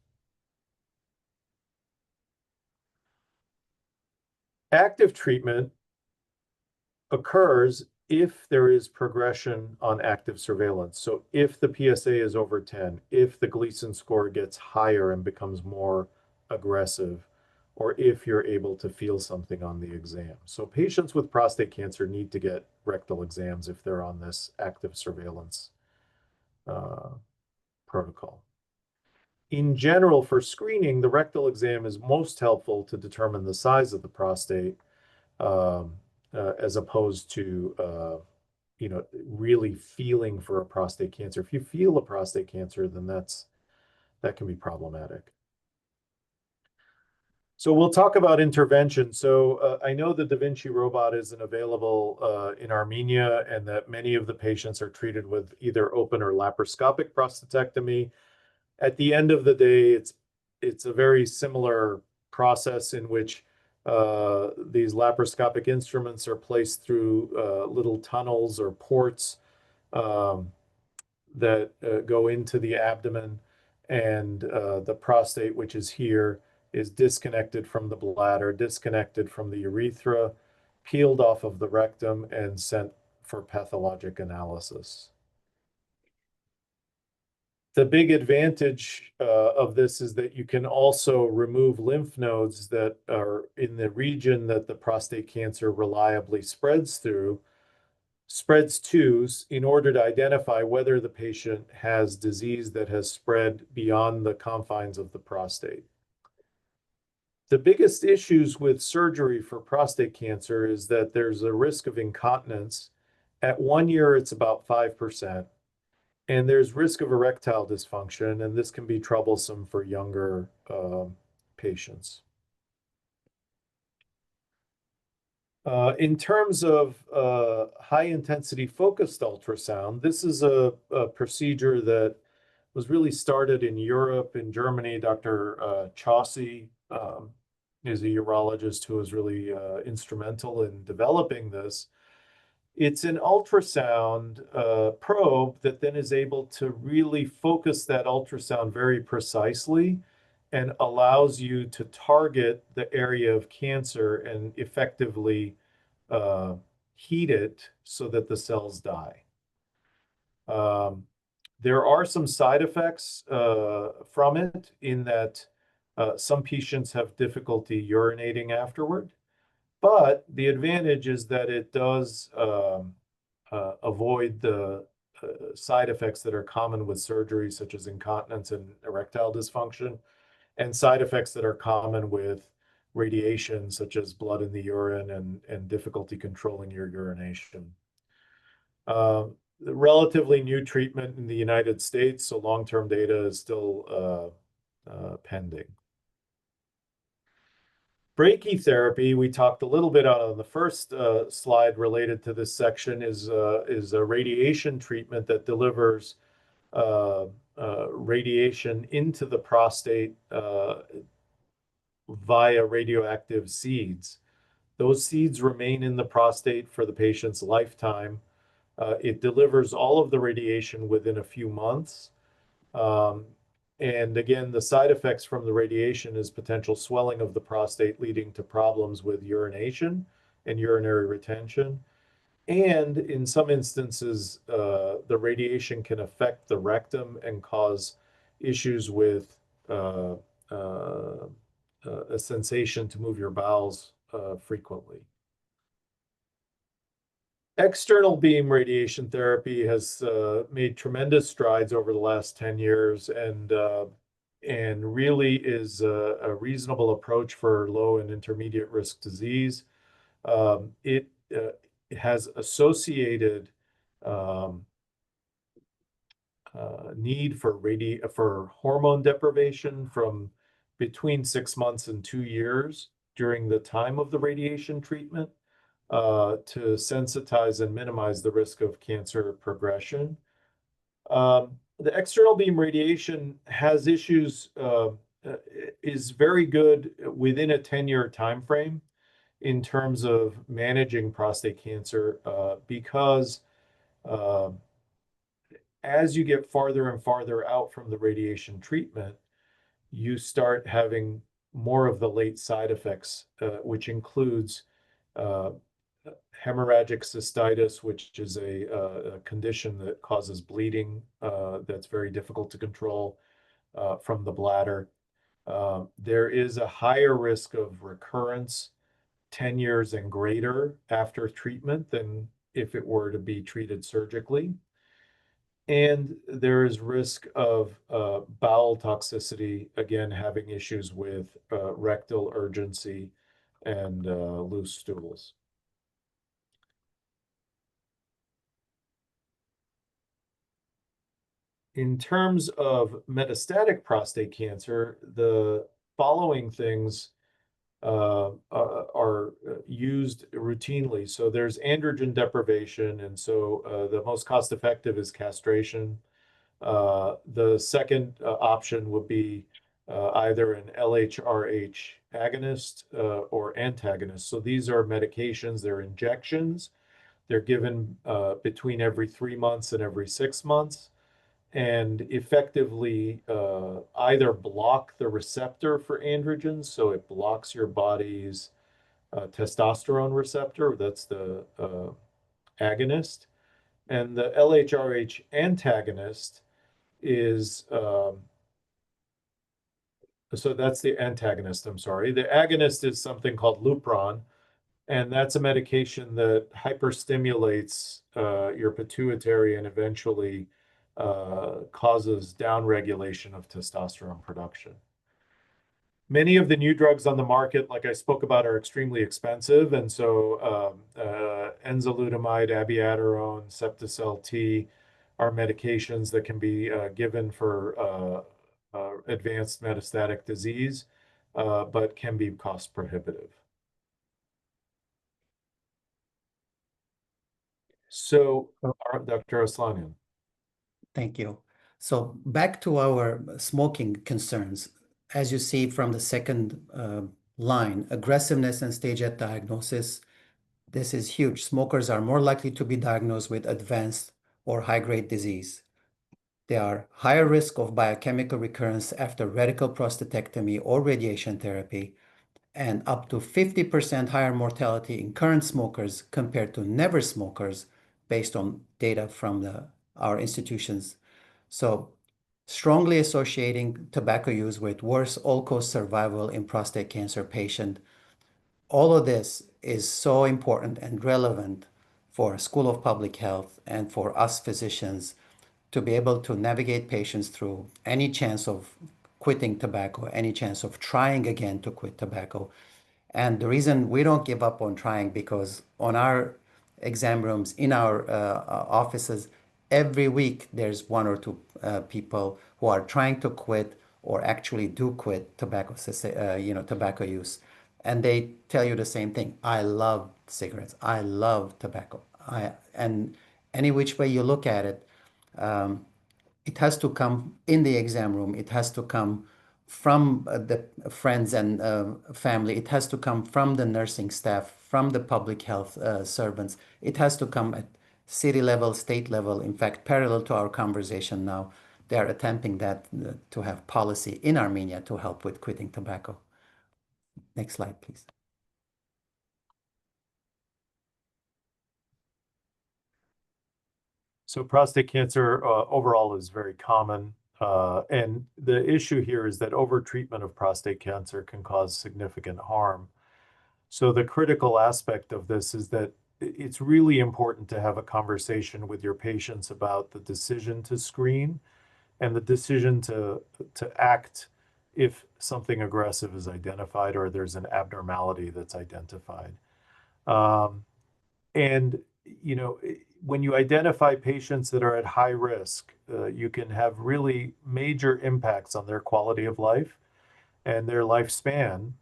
Active treatment occurs if there is progression on active surveillance. So if the PSA is over 10, if the Gleason score gets higher and becomes more aggressive, or if you're able to feel something on the exam. So patients with prostate cancer need to get rectal exams if they're on this active surveillance protocol. In general, for screening, the rectal exam is most helpful to determine the size of the prostate, as opposed to really feeling for a prostate cancer. If you feel a prostate cancer, then that can be problematic. So we'll talk about intervention. So I know the Da Vinci robot isn't available in Armenia, and that many of the patients are treated with either open or laparoscopic prostatectomy. At the end of the day, it's a very similar process in which these laparoscopic instruments are placed through little tunnels or ports that go into the abdomen, and the prostate, which is here, is disconnected from the bladder, disconnected from the urethra, peeled off of the rectum, and sent for pathologic analysis. The big advantage of this is that you can also remove lymph nodes that are in the region that the prostate cancer reliably spreads to, in order to identify whether the patient has disease that has spread beyond the confines of the prostate. The biggest issues with surgery for prostate cancer is that there's a risk of incontinence. At 1 year, it's about 5%. And there's risk of erectile dysfunction, and this can be troublesome for younger patients. In terms of high-intensity focused ultrasound, this is a procedure that was really started in Europe, in Germany. Dr. Chaucy is a urologist who was really instrumental in developing this. It's an ultrasound probe that then is able to really focus that ultrasound very precisely and allows you to target the area of cancer and effectively heat it so that the cells die. There are some side effects from it, in that some patients have difficulty urinating afterward. But the advantage is that it does avoid the side effects that are common with surgery, such as incontinence and erectile dysfunction, and side effects that are common with radiation, such as blood in the urine and difficulty controlling your urination. Relatively new treatment in the United States, so long-term data is still pending. Brachytherapy, we talked a little bit on the first slide related to this section, is a radiation treatment that delivers radiation into the prostate via radioactive seeds. Those seeds remain in the prostate for the patient's lifetime. It delivers all of the radiation within a few months. And again, the side effects from the radiation is potential swelling of the prostate, leading to problems with urination and urinary retention. And in some instances, the radiation can affect the rectum and cause issues with uh, uh, a sensation to move your bowels frequently. External beam radiation therapy has made tremendous strides over the last 10 years and really is a reasonable approach for low and intermediate risk disease. It has associated um, need for hormone deprivation from between 6 months and 2 years during the time of the radiation treatment to sensitize and minimize the risk of cancer progression. The external beam radiation has issues, is very good within a 10-year time frame in terms of managing prostate cancer because as you get farther and farther out from the radiation treatment, you start having more of the late side effects, which includes hemorrhagic cystitis, which is a condition that causes bleeding that's very difficult to control from the bladder. There is a higher risk of recurrence 10 years and greater after treatment than if it were to be treated surgically. And there is risk of bowel toxicity, again, having issues with rectal urgency and loose stools. In terms of metastatic prostate cancer, the following things are used routinely. So there's androgen deprivation, and so the most cost-effective is castration. The second option would be either an LHRH agonist or antagonist. So these are medications, they're injections. They're given between every 3 months and every 6 months and effectively either block the receptor for androgens, so it blocks your body's testosterone receptor, that's the agonist, and the LHRH antagonist is, so that's the antagonist, I'm sorry. The agonist is something called Lupron, and that's a medication that hyperstimulates your pituitary and eventually causes downregulation of testosterone production. Many of the new drugs on the market, like I spoke about, are extremely expensive. And so enzalutamide, abiraterone, Septicel T are medications that can be given for advanced metastatic disease, but can be cost prohibitive. So, Dr. Aslanian. Thank you. So back to our smoking concerns. As you see from the second line, aggressiveness and stage at diagnosis, this is huge. Smokers are more likely to be diagnosed with advanced or high-grade disease. They are higher risk of biochemical recurrence after radical prostatectomy or radiation therapy, and up to 50% higher mortality in current smokers compared to never smokers based on data from our institutions. So strongly associating tobacco use with worse all-cause survival in prostate cancer patient. All of this is so important and relevant for School of Public Health and for us physicians to be able to navigate patients through any chance of quitting tobacco, any chance of trying again to quit tobacco. And the reason we don't give up on trying, because on our exam rooms, in our offices, every week there's one or two people who are trying to quit or actually do quit tobacco, tobacco use. And they tell you the same thing. I love cigarettes. I love tobacco. And any which way you look at it, it has to come in the exam room. It has to come from the friends and family. It has to come from the nursing staff, from the public health servants. It has to come at city level, state level. In fact, parallel to our conversation now, they are attempting that to have policy in Armenia to help with quitting tobacco. Next slide, please. So prostate cancer overall is very common. And the issue here is that overtreatment of prostate cancer can cause significant harm. So the critical aspect of this is that it's really important to have a conversation with your patients about the decision to screen and the decision to act if something aggressive is identified or there's an abnormality that's identified. And when you identify patients that are at high risk, you can have really major impacts on their quality of life and their lifespan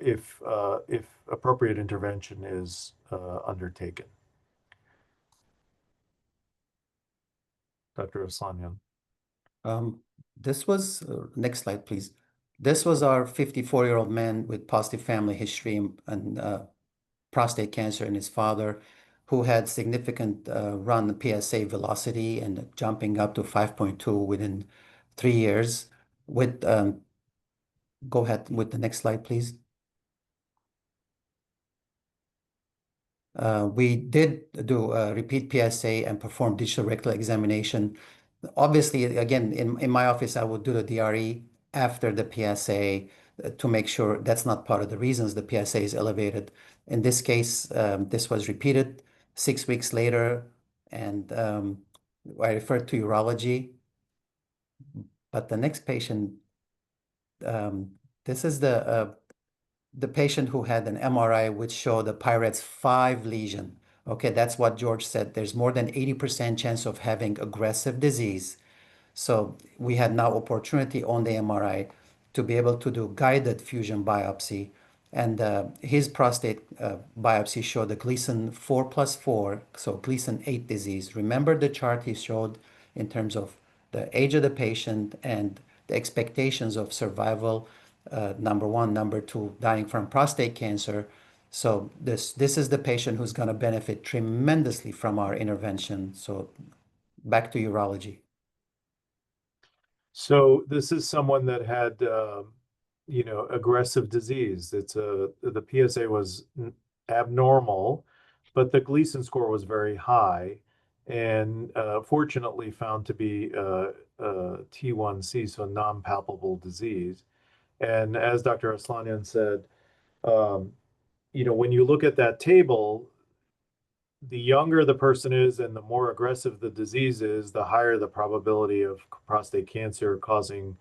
if appropriate intervention is undertaken. Dr. Aslanyan. This was, next slide, please. This was our 54-year-old man with positive family history and prostate cancer in his father, who had significant run PSA velocity and jumping up to 5.2 within 3 years. With go ahead with the next slide, please. We did do a repeat PSA and perform digital rectal examination. Obviously, again, in my office, I would do the DRE after the PSA to make sure that's not part of the reasons the PSA is elevated. In this case, this was repeated 6 weeks later, and I referred to urology. But the next patient, this is the patient who had an MRI which showed a PIRETS 5 lesion. Okay, that's what George said. There's more than 80% chance of having aggressive disease. So we had now opportunity on the MRI to be able to do guided fusion biopsy. And his prostate biopsy showed a Gleason 4+4, so Gleason 8 disease. Remember the chart he showed in terms of the age of the patient and the expectations of survival, number one, number two, dying from prostate cancer. So this is the patient who's going to benefit tremendously from our intervention. So back to urology. So this is someone that had, aggressive disease. The PSA was abnormal, but the Gleason score was very high, and fortunately found to be T1C, so non-palpable disease. And as Dr. Aslanyan said, when you look at that table, the younger the person is and the more aggressive the disease is, the higher the probability of prostate cancer causing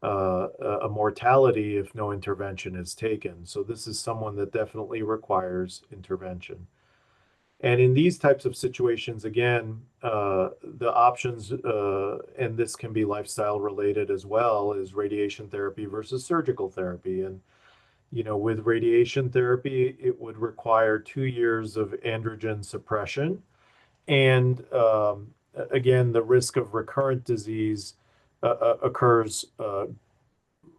a mortality if no intervention is taken. So this is someone that definitely requires intervention. And in these types of situations, again, the options, and this can be lifestyle related as well, is radiation therapy versus surgical therapy. And with radiation therapy, it would require 2 years of androgen suppression. And again, the risk of recurrent disease occurs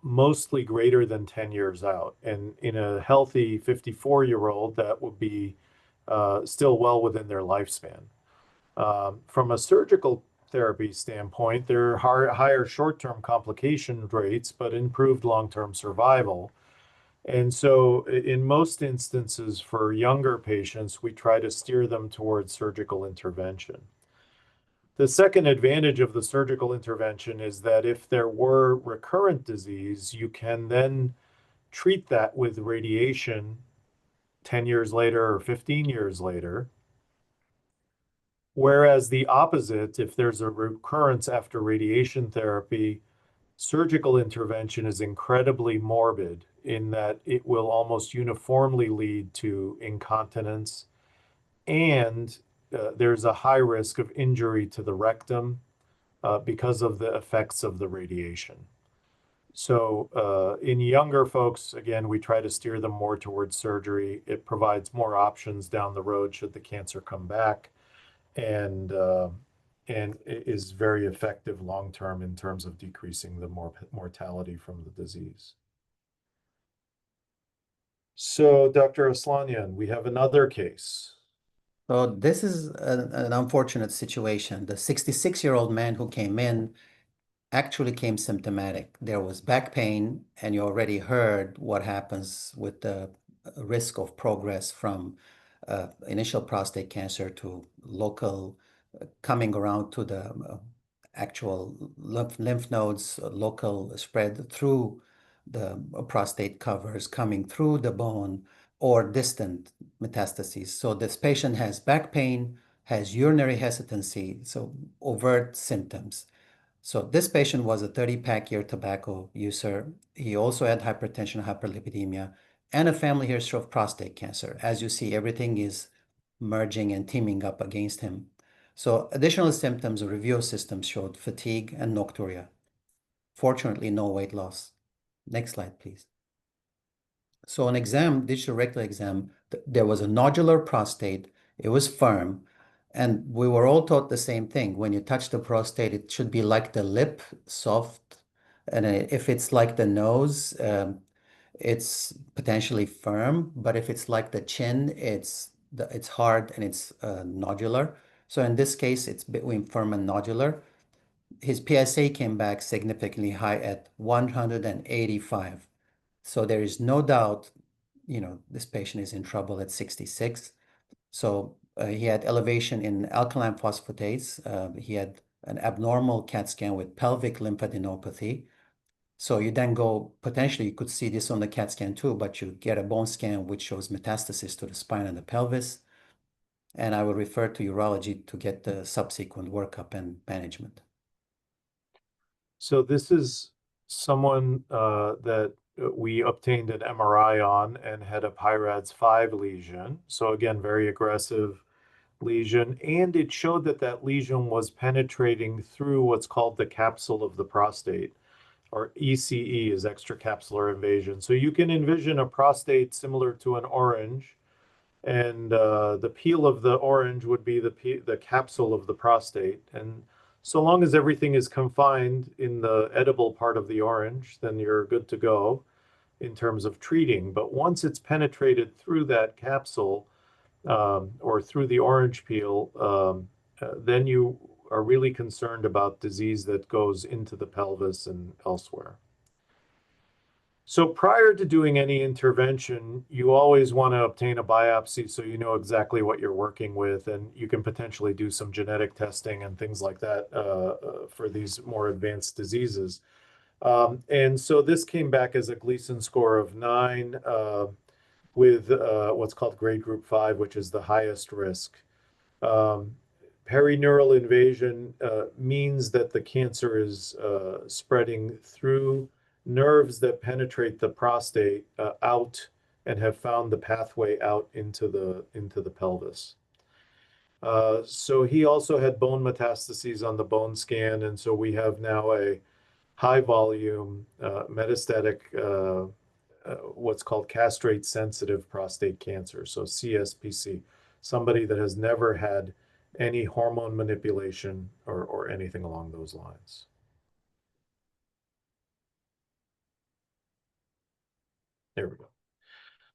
mostly greater than 10 years out. And in a healthy 54-year-old, that would be still well within their lifespan. From a surgical therapy standpoint, there are higher short-term complication rates, but improved long-term survival. And so in most instances for younger patients, we try to steer them towards surgical intervention. The second advantage of the surgical intervention is that if there were recurrent disease, you can then treat that with radiation 10 years later or 15 years later. Whereas the opposite, if there's a recurrence after radiation therapy, surgical intervention is incredibly morbid in that it will almost uniformly lead to incontinence, and there's a high risk of injury to the rectum because of the effects of the radiation. So in younger folks, again, we try to steer them more towards surgery. It provides more options down the road should the cancer come back, and it is very effective long-term in terms of decreasing the mortality from the disease. So, Dr. Aslanyan, we have another case. So this is an unfortunate situation. The 66-year-old man who came in actually came symptomatic. There was back pain, and you already heard what happens with the risk of progress from initial prostate cancer to local, coming around to the actual lymph nodes, local spread through the prostate covers, coming through the bone, or distant metastases. So this patient has back pain, has urinary hesitancy, so overt symptoms. So this patient was a 30-pack year tobacco user. He also had hypertension, hyperlipidemia, and a family history of prostate cancer. As you see, everything is merging and teaming up against him. So additional symptoms of review systems showed fatigue and nocturia. Fortunately, no weight loss. Next slide, please. So an exam, digital rectal exam, there was a nodular prostate. It was firm. And we were all taught the same thing. When you touch the prostate, it should be like the lip, soft. And if it's like the nose, it's potentially firm. But if it's like the chin, it's hard and it's nodular. So in this case, it's between firm and nodular. His PSA came back significantly high at 185. So there is no doubt, this patient is in trouble at 66. So he had elevation in alkaline phosphatase. He had an abnormal CAT scan with pelvic lymphadenopathy. So you then go, potentially you could see this on the CAT scan too, but you get a bone scan which shows metastasis to the spine and the pelvis. And I will refer to urology to get the subsequent workup and management. So this is someone that we obtained an MRI on and had a PIRADS 5 lesion. So again, very aggressive lesion. And it showed that that lesion was penetrating through what's called the capsule of the prostate, or ECE is extracapsular invasion. So you can envision a prostate similar to an orange, and the peel of the orange would be the capsule of the prostate. And so long as everything is confined in the edible part of the orange, then you're good to go in terms of treating. But once it's penetrated through that capsule or through the orange peel, then you are really concerned about disease that goes into the pelvis and elsewhere. So prior to doing any intervention, you always want to obtain a biopsy so you know exactly what you're working with, and you can potentially do some genetic testing and things like that for these more advanced diseases. And so this came back as a Gleason score of 9 with what's called grade group 5, which is the highest risk. Perineural invasion means that the cancer is spreading through nerves that penetrate the prostate out and have found the pathway out into the pelvis. So he also had bone metastases on the bone scan, and so we have now a high volume metastatic what's called castrate sensitive prostate cancer, so CSPC, somebody that has never had any hormone manipulation or anything along those lines. There we go.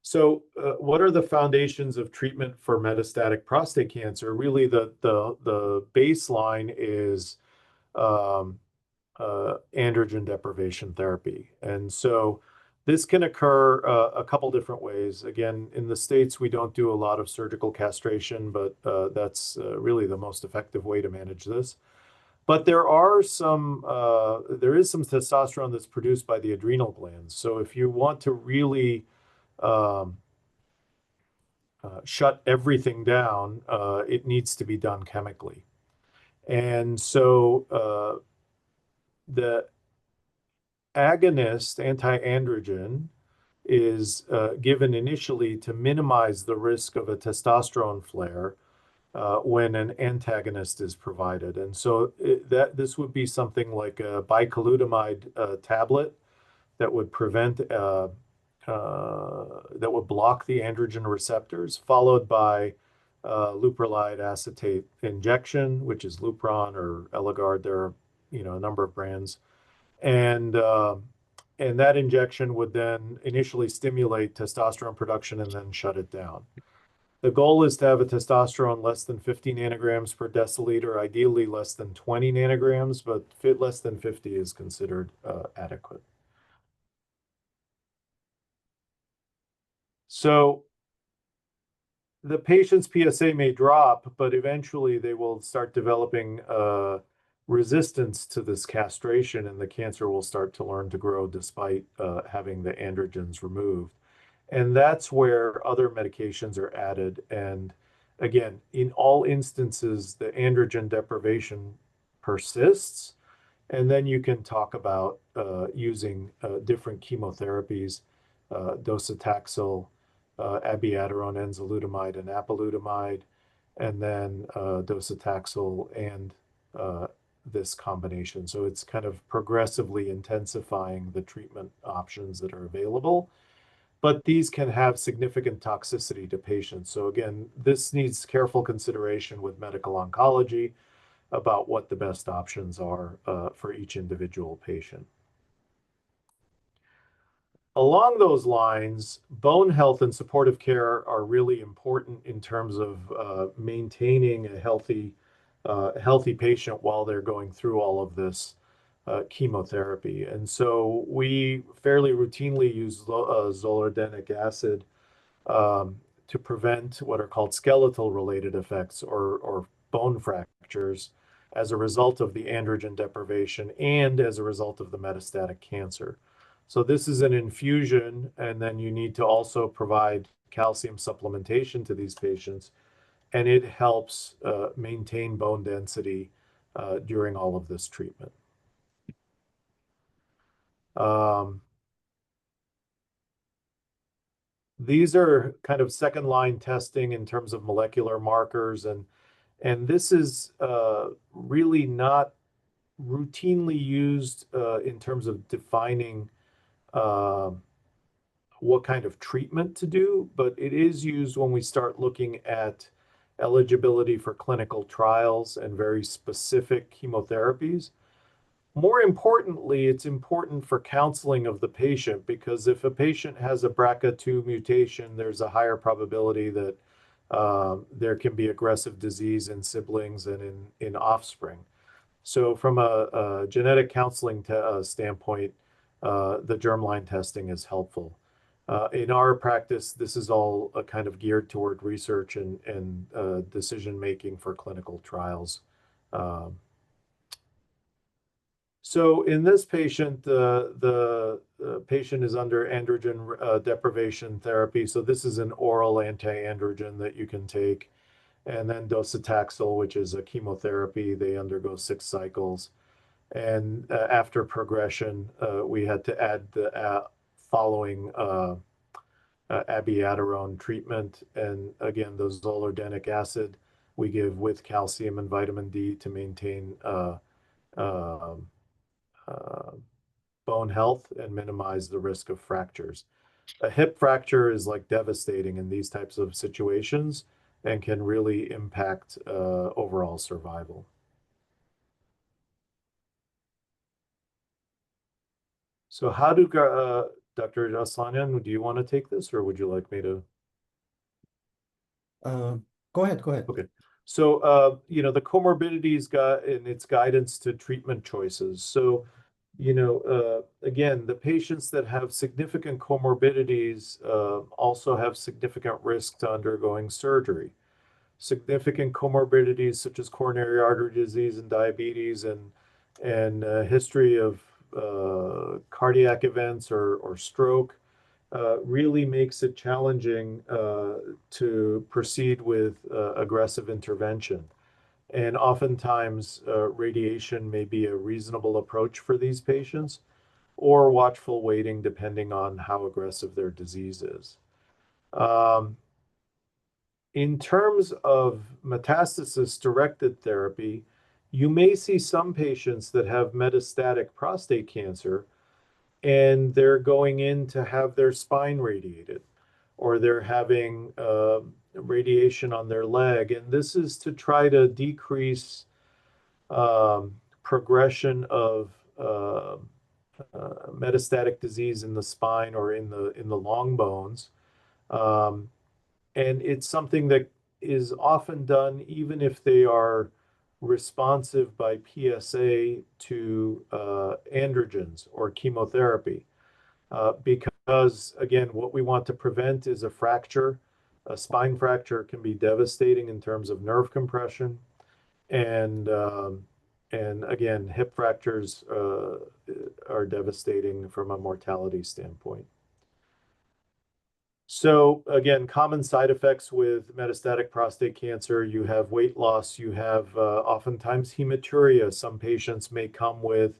So what are the foundations of treatment for metastatic prostate cancer? Really, the baseline is androgen deprivation therapy. And so this can occur a couple different ways. Again, in the States, we don't do a lot of surgical castration, but that's really the most effective way to manage this. But there is some testosterone that's produced by the adrenal glands. So if you want to really shut everything down, it needs to be done chemically. And so the agonist, anti-androgen, is given initially to minimize the risk of a testosterone flare when an antagonist is provided. And so this would be something like a bicalutamide tablet that would prevent, that would block the androgen receptors, followed by leuprolide acetate injection, which is Lupron or Eligard. There are a number of brands. And And that injection would then initially stimulate testosterone production and then shut it down. The goal is to have a testosterone less than 50 nanograms per deciliter, ideally less than 20 nanograms, but less than 50 is considered adequate. So the patient's PSA may drop, but eventually they will start developing resistance to this castration, and the cancer will start to learn to grow despite having the androgens removed. And that's where other medications are added. And again, in all instances, the androgen deprivation persists. And then you can talk about using different chemotherapies, docetaxel, abiraterone, enzalutamide, and apalutamide, and then docetaxel and this combination. So it's kind of progressively intensifying the treatment options that are available. But these can have significant toxicity to patients. So again, this needs careful consideration with medical oncology about what the best options are for each individual patient. Along those lines, bone health and supportive care are really important in terms of maintaining a healthy patient while they're going through all of this chemotherapy. And so we fairly routinely use zoledronic acid to prevent what are called skeletal related effects or bone fractures as a result of the androgen deprivation and as a result of the metastatic cancer. So this is an infusion, and then you need to also provide calcium supplementation to these patients, and it helps maintain bone density during all of this treatment. These are kind of second line testing in terms of molecular markers, and this is really not routinely used in terms of defining what kind of treatment to do, but it is used when we start looking at eligibility for clinical trials and very specific chemotherapies. More importantly, it's important for counseling of the patient, because if a patient has a BRCA2 mutation, there's a higher probability that there can be aggressive disease in siblings and in offspring. So from a genetic counseling standpoint, the germline testing is helpful. In our practice, this is all kind of geared toward research and decision making for clinical trials. So in this patient, the patient is under androgen deprivation therapy. So this is an oral anti-androgen that you can take. And then docetaxel, which is a chemotherapy. They undergo 6 cycles. And after progression, we had to add the following abiraterone treatment. And again, the zoledronic acid we give with calcium and vitamin D to maintain bone health and minimize the risk of fractures. A hip fracture is like devastating in these types of situations and can really impact overall survival. So how do, Dr. Aslanyan, do you want to take this, or would you like me to? Go ahead. Okay. So, the comorbidities and its guidance to treatment choices. So, again, the patients that have significant comorbidities also have significant risk to undergoing surgery. Significant comorbidities such as coronary artery disease and diabetes and history of cardiac events or stroke really makes it challenging to proceed with aggressive intervention. And oftentimes, radiation may be a reasonable approach for these patients, or watchful waiting, depending on how aggressive their disease is. In terms of metastasis-directed therapy, you may see some patients that have metastatic prostate cancer, and they're going in to have their spine radiated, or they're having radiation on their leg. And this is to try to decrease progression of metastatic disease in the spine or in the long bones. And it's something that is often done even if they are responsive by PSA to androgens or chemotherapy. Because, again, what we want to prevent is a fracture. A spine fracture can be devastating in terms of nerve compression. And again, hip fractures are devastating from a mortality standpoint. So again, common side effects with metastatic prostate cancer, you have weight loss, you have oftentimes hematuria. Some patients may come with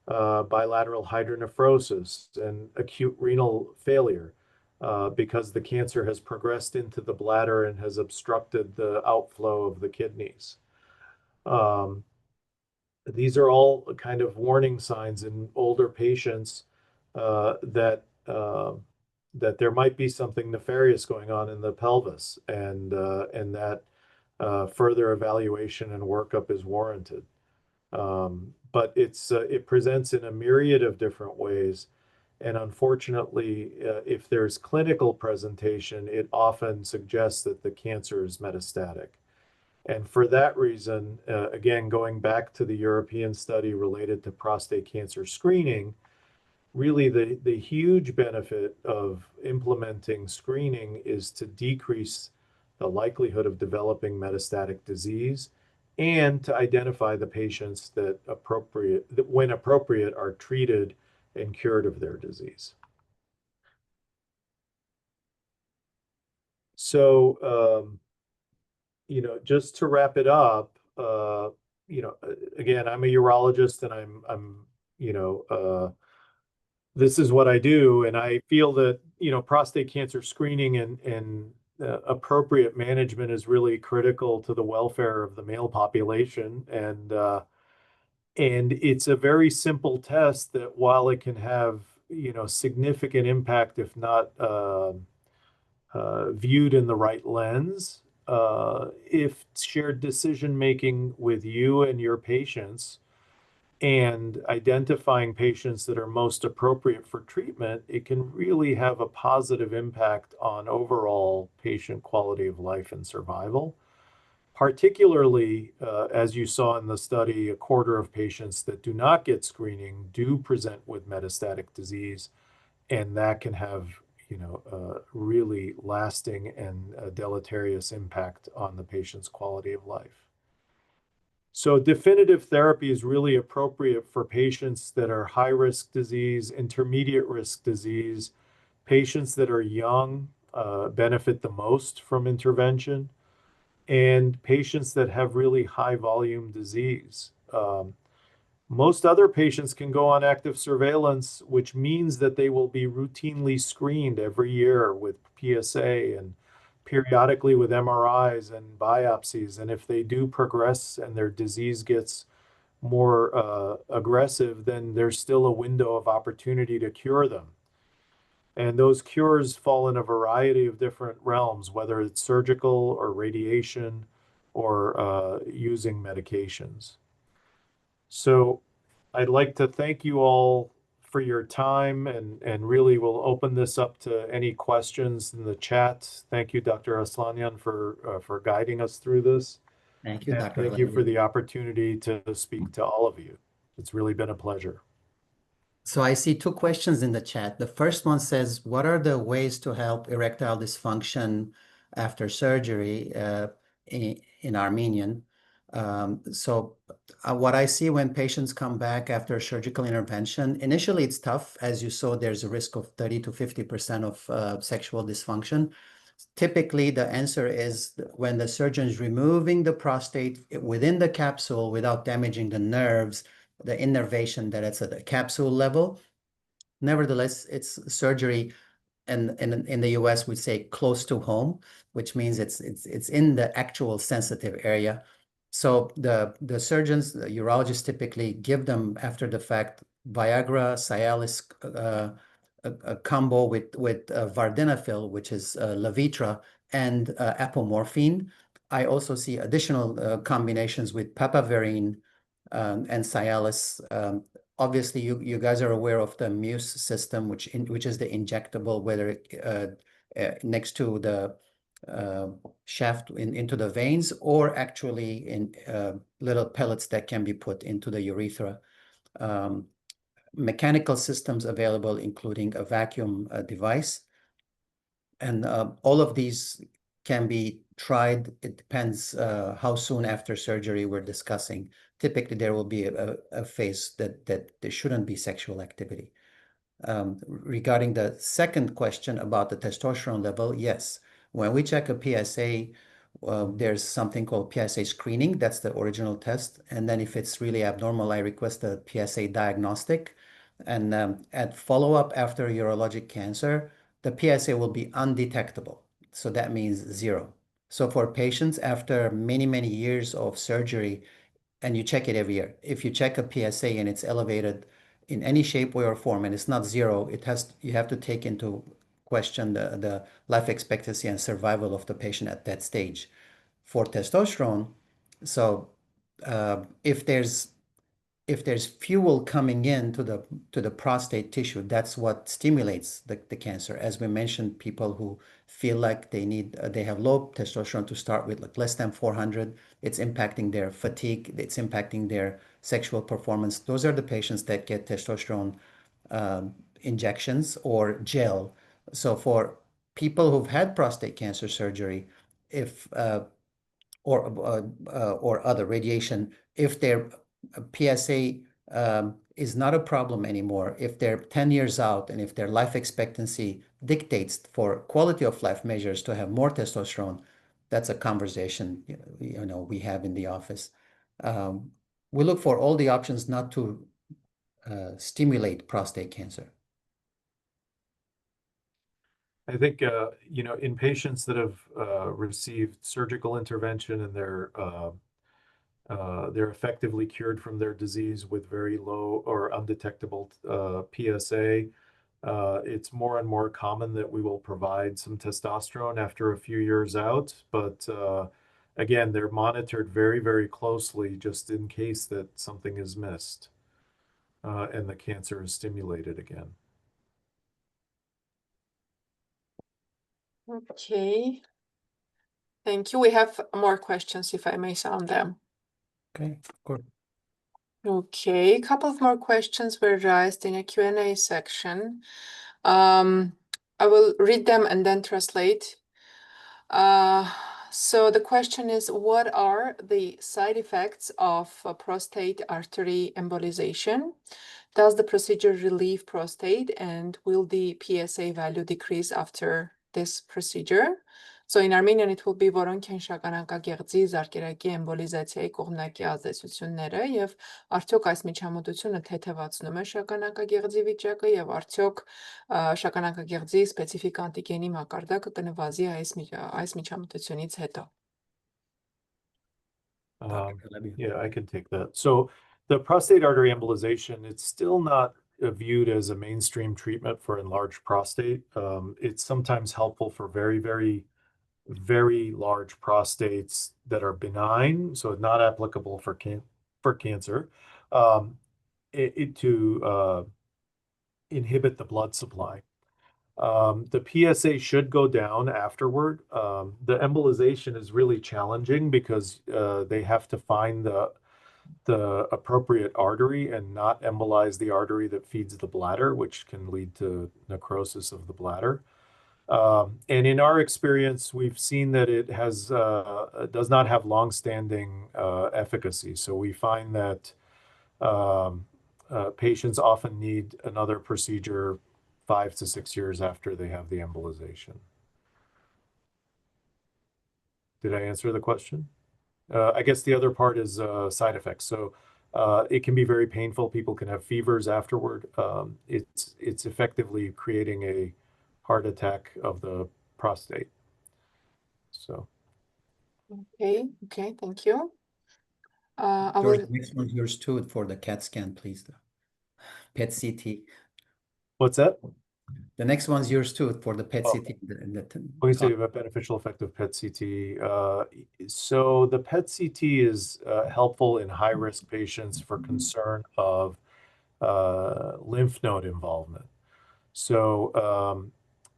bilateral hydronephrosis and acute renal failure because the cancer has progressed into the bladder and has obstructed the outflow of the kidneys. These are all kind of warning signs in older patients that there might be something nefarious going on in the pelvis, and that further evaluation and workup is warranted. But it presents in a myriad of different ways, and unfortunately, if there's clinical presentation, it often suggests that the cancer is metastatic. And for that reason, again, going back to the European study related to prostate cancer screening, really the huge benefit of implementing screening is to decrease the likelihood of developing metastatic disease and to identify the patients that when appropriate, are treated and cured of their disease. So, just to wrap it up, again, I'm a urologist, and I'm this is what I do, and I feel that prostate cancer screening and appropriate management is really critical to the welfare of the male population, and it's a very simple test that, while it can have significant impact if not viewed in the right lens, if shared decision making with you and your patients and identifying patients that are most appropriate for treatment, it can really have a positive impact on overall patient quality of life and survival. Particularly, as you saw in the study, a quarter of patients that do not get screening do present with metastatic disease, and that can have really lasting and deleterious impact on the patient's quality of life. So definitive therapy is really appropriate for patients that are high-risk disease, intermediate-risk disease. Patients that are young benefit the most from intervention, and patients that have really high-volume disease. Most other patients can go on active surveillance, which means that they will be routinely screened every year with PSA and periodically with MRIs and biopsies. And if they do progress and their disease gets more aggressive, then there's still a window of opportunity to cure them. And those cures fall in a variety of different realms, whether it's surgical or radiation or using medications. So I'd like to thank you all for your time, and really we'll open this up to any questions in the chat. Thank you, Dr. Aslanyan, for guiding us through this. Thank you, And Dr. thank you for Levy. the opportunity to speak to all of you. It's really been a pleasure. So I see two questions in the chat. The first one says, what are the ways to help erectile dysfunction after surgery in Armenian? What I see when patients come back after surgical intervention, initially it's tough. As you saw, there's a risk of 30 to 50% of sexual dysfunction. Typically, the answer is when the surgeon is removing the prostate within the capsule without damaging the nerves, the innervation that it's at the capsule level. Nevertheless, it's surgery, and in the US, we say close to home, which means it's in the actual sensitive area. So the surgeons, the urologists typically give them after the fact Viagra, Cialis, a combo with vardenafil, which is Levitra, and apomorphine. I also see additional combinations with papaverine and Cialis, obviously you guys are aware of the Muse system, which is the injectable, whether next to the shaft into the veins, or actually in little pellets that can be put into the urethra. Mechanical systems available, including a vacuum device. And all of these can be tried. It depends how soon after surgery we're discussing. Typically, there will be a phase that there shouldn't be sexual activity. Regarding the second question about the testosterone level, yes. When we check a PSA, there's something called PSA screening. That's the original test. And then if it's really abnormal, I request a PSA diagnostic. And at follow-up after urologic cancer, the PSA will be undetectable. So that means zero. So for patients after many, many years of surgery, and you check it every year, if you check a PSA and it's elevated in any shape, way, or form, and it's not zero, you have to take into question the life expectancy and survival of the patient at that stage. For testosterone, so if there's fuel coming in to the prostate tissue, that's what stimulates the cancer. As we mentioned, people who feel like they have low testosterone to start with, like less than 400, it's impacting their fatigue, it's impacting their sexual performance. Those are the patients that get testosterone injections or gel. So for people who've had prostate cancer surgery, if or other radiation, if their PSA is not a problem anymore, if they're 10 years out, and if their life expectancy dictates for quality of life measures to have more testosterone, that's a conversation we have in the office. We look for all the options not to stimulate prostate cancer. I think, in patients that have received surgical intervention and they're effectively cured from their disease with very low or undetectable PSA, it's more and more common that we will provide some testosterone after a few years out. But again, they're monitored very, very closely just in case that something is missed and the cancer is stimulated again. Okay. Thank you. We have more questions, if I may sound them. Okay, of course. Okay, a couple of more questions were raised in a Q&A section. I will read them and then translate. So the question is, what are the side effects of prostate artery embolization? Does the procedure relieve prostate, and will the PSA value decrease after this procedure? So in Armenian it will be որոնք են շագանակագեղձի զարկերակի էմբոլիզացիայի կողմնակի ազդեցությունները, եւ արդյոք այս միջամտությունը թեթևացնում է շագանակագեղձի վիճակը, եւ արդյոք շագանակագեղձի սպეციფիկ անտիգենի մակարդակը կնվազի այս միջամտությունից հետո. Yeah, I can take that. So the prostate artery embolization, it's still not viewed as a mainstream treatment for enlarged prostate. It's sometimes helpful for very, very, very large prostates that are benign, so not applicable for cancer, to inhibit the blood supply. The PSA should go down afterward. The embolization is really challenging because they have to find the appropriate artery and not embolize the artery that feeds the bladder, which can lead to necrosis of the bladder. And in our experience, we've seen that it does not have long-standing efficacy. So we find that patients often need another procedure 5 to 6 years after they have the embolization. Did I answer the question? I guess the other part is side effects. So it can be very painful. People can have fevers afterward. It's effectively creating a heart attack of the prostate. So. Okay, thank you. George, the next one's yours too for the CAT scan, please. PET CT. What's that? The next one's yours too for the PET CT. When you say about beneficial effect of PET CT, so the PET CT is helpful in high-risk patients for concern of lymph node involvement. So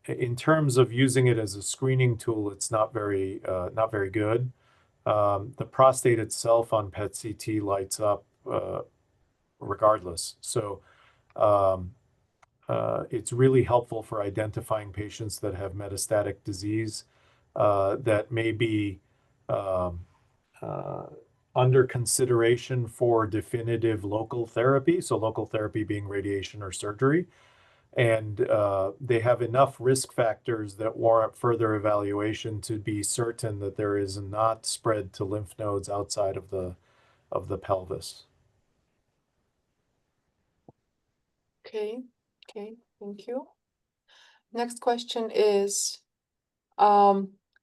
in terms of using it as a screening tool, it's not very good. The prostate itself on PET CT lights up regardless. So it's really helpful for identifying patients that have metastatic disease that may be under consideration for definitive local therapy, so local therapy being radiation or surgery. And they have enough risk factors that warrant further evaluation to be certain that there is not spread to lymph nodes outside of the pelvis. Okay, thank you. Next question is,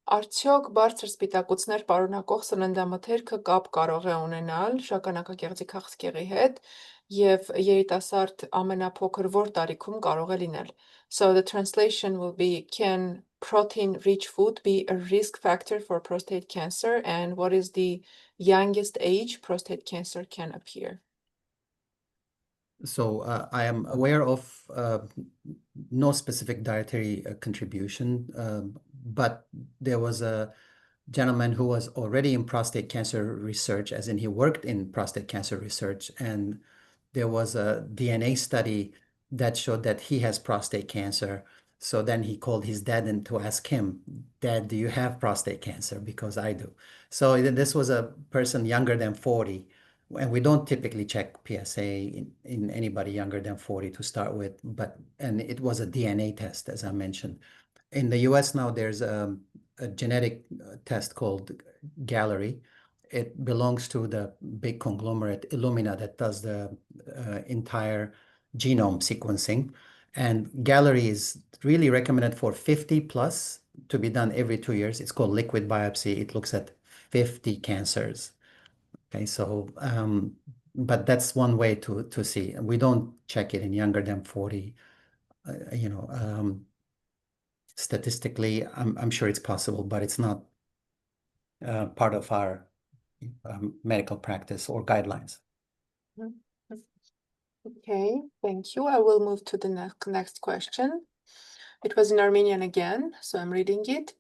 արդյոք բարձր սպիտակուցներ պարունակող սննդամթերքը կապ կարող է ունենալ շագանակագեղձի քաղցկեղի հետ եւ երիտասարդ ամենափոքր որ տարիքում կարող է լինել? So the translation will be, can protein-rich food be a risk factor for prostate cancer, and what is the youngest age prostate cancer can appear? So I am aware of no specific dietary contribution, but there was a gentleman who was already in prostate cancer research, as in he worked in prostate cancer research, and there was a DNA study that showed that he has prostate cancer. So then he called his dad in to ask him, Dad, do you have prostate cancer? Because I do. So this was a person younger than 40. And we don't typically check PSA in anybody younger than 40 to start with, and it was a DNA test, as I mentioned. In the US now, there's a genetic test called Gallery. It belongs to the big conglomerate Illumina that does the entire genome sequencing. And Gallery is really recommended for 50 plus to be done every 2 years. It's called liquid biopsy. It looks at 50 cancers. Okay, so but that's one way to see. We don't check it in younger than 40. Statistically, I'm sure it's possible, but it's not part of our medical practice or guidelines. Okay, thank you. I will move to the next question. It was in Armenian again, so I'm reading it.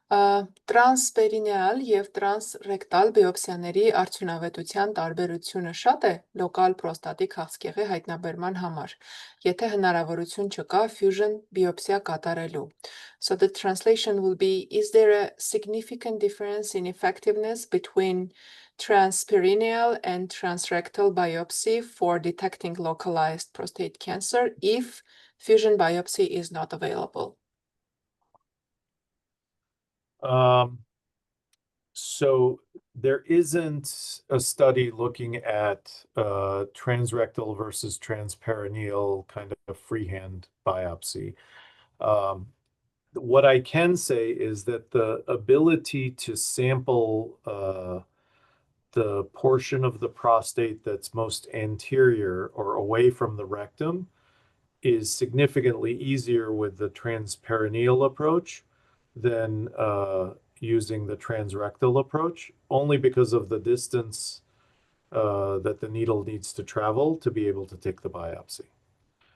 Տրանսպերինեալ եւ տրանսրեկտալ բիոպսիաների արդյունավետության տարբերությունը շատ է լոկալ պրոստատի քաղցկեղի հայտնաբերման համար, եթե հնարավորություն չկա fusion բիոպսիա կատարելու. So the translation will be, is there a significant difference in effectiveness between transperineal and transrectal biopsy for detecting localized prostate cancer if fusion biopsy is not available? So there isn't a study looking at transrectal versus transperineal kind of freehand biopsy. What I can say is that the ability to sample the portion of the prostate that's most anterior or away from the rectum is significantly easier with the transperineal approach than using the transrectal approach, only because of the distance that the needle needs to travel to be able to take the biopsy.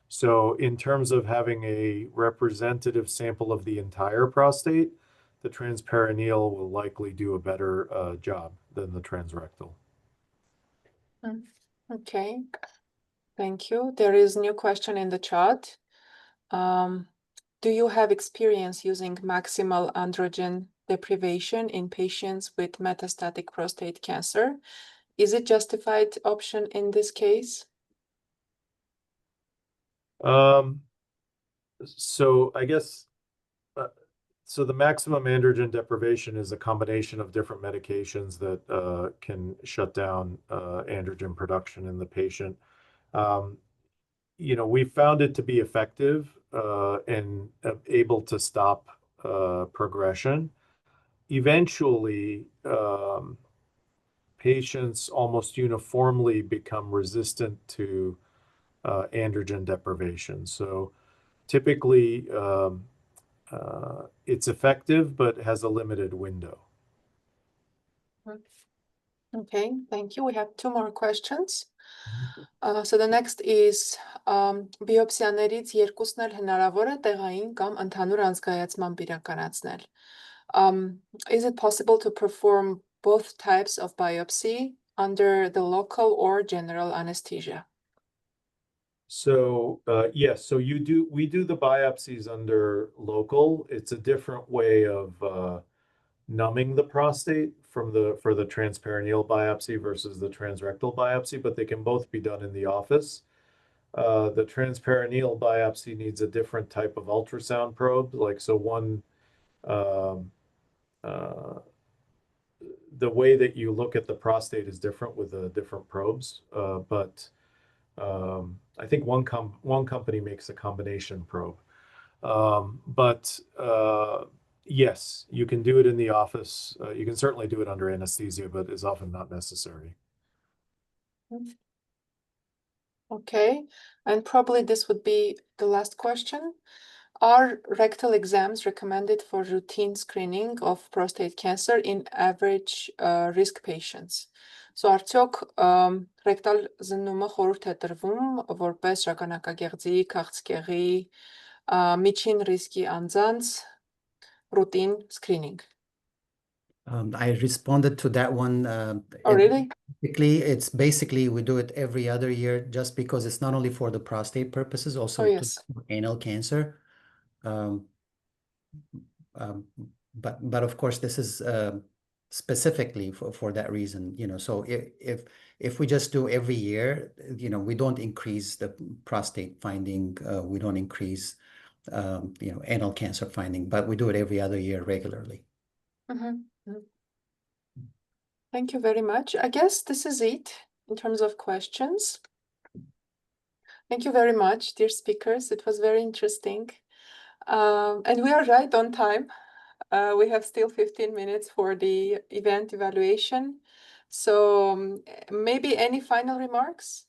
So in terms of having a representative sample of the entire prostate, the transperineal will likely do a better job than the transrectal. Okay, thank you. There is a new question in the chat. Do you have experience using maximal androgen deprivation in patients with metastatic prostate cancer? Is it justified option in this case? So I guess, so the maximum androgen deprivation is a combination of different medications that can shut down androgen production in the patient. We found it to be effective and able to stop progression. Eventually, patients almost uniformly become resistant to androgen deprivation. So typically, it's effective, but has a limited window. Okay, thank you. We have two more questions. So the next is բիոպսիաներից երկուսն էլ հնարավոր է տեղային կամ ընդհանուր անզգայացմամբ իրականացնել. Is it possible to perform both types of biopsy under the local or general anesthesia? So yes, so we do the biopsies under local. It's a different way of numbing the prostate for the transperineal biopsy versus the transrectal biopsy, but they can both be done in the office. The transperineal biopsy needs a different type of ultrasound probe, like so one the way that you look at the prostate is different with the different probes, but I think one company makes a combination probe. But yes, you can do it in the office. You can certainly do it under anesthesia, but it's often not necessary. Okay, and probably this would be the last question. Are rectal exams recommended for routine screening of prostate cancer in average risk patients? So արդյոք rectal զննումը խորհուրդ է տրվում որպես շագանակագեղձի, քաղցկեղի, միջին ռիսկի անձանց routine screening? I responded to that one. Oh, really? It's basically we do it every other year just because it's not only for the prostate purposes, also yes. to anal cancer. But of course, this is specifically for that reason, you know. So if we just do every year, you know, we don't increase the prostate finding, we don't increase, you know, anal cancer finding, but we do it every other year regularly. Thank you very much. I guess this is it in terms of questions. Thank you very much, dear speakers. It was very interesting. And we are right on time. We have still 15 minutes for the event evaluation. So maybe any final remarks?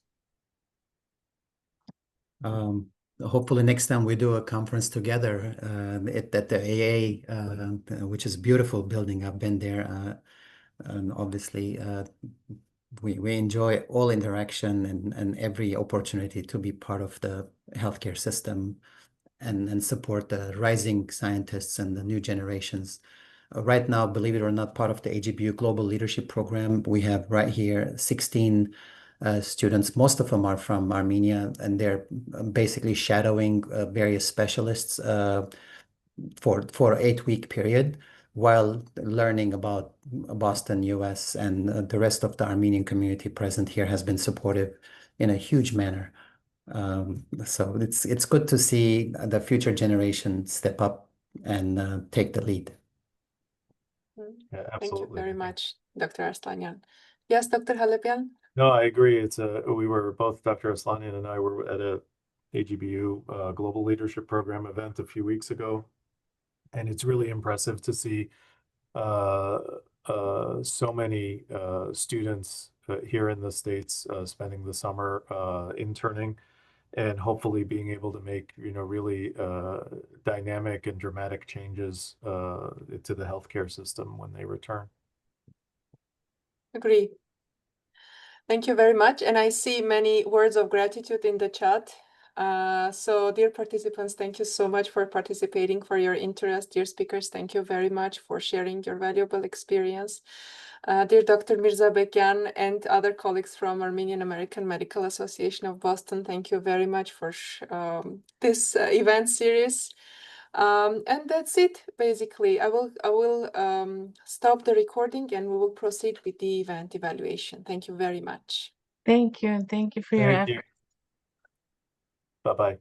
Hopefully next time we do a conference together at the AA, which is a beautiful building. I've been there. And obviously, we enjoy all interaction and every opportunity to be part of the healthcare system and support the rising scientists and the new generations. Right now, believe it or not, part of the AGBU Global Leadership Program, we have right here 16 students. Most of them are from Armenia, and they're basically shadowing various specialists for an 8-week period while learning about Boston, US, and the rest of the Armenian community present here has been supportive in a huge manner. So it's good to see the future generation step up and take the lead. Yeah, absolutely. Thank you very much, Dr. Arslanyan. Yes, Dr. Halebian? No, I agree. We were both, Dr. Arslanyan and I were at a AGBU Global Leadership Program event a few weeks ago. And it's really impressive to see so many students here in the States spending the summer interning and hopefully being able to make, you know, really dynamic and dramatic changes to the healthcare system when they return. Agree. Thank you very much. And I see many words of gratitude in the chat. So dear participants, thank you so much for participating, for your interest. Dear speakers, thank you very much for sharing your valuable experience. Dear Dr. Mirzabekyan and other colleagues from Armenian American Medical Association of Boston, thank you very much for this event series. And that's it, basically. I will stop the recording and we will proceed with the event evaluation. Thank you very much. Thank you, and thank you for your effort. Bye-bye.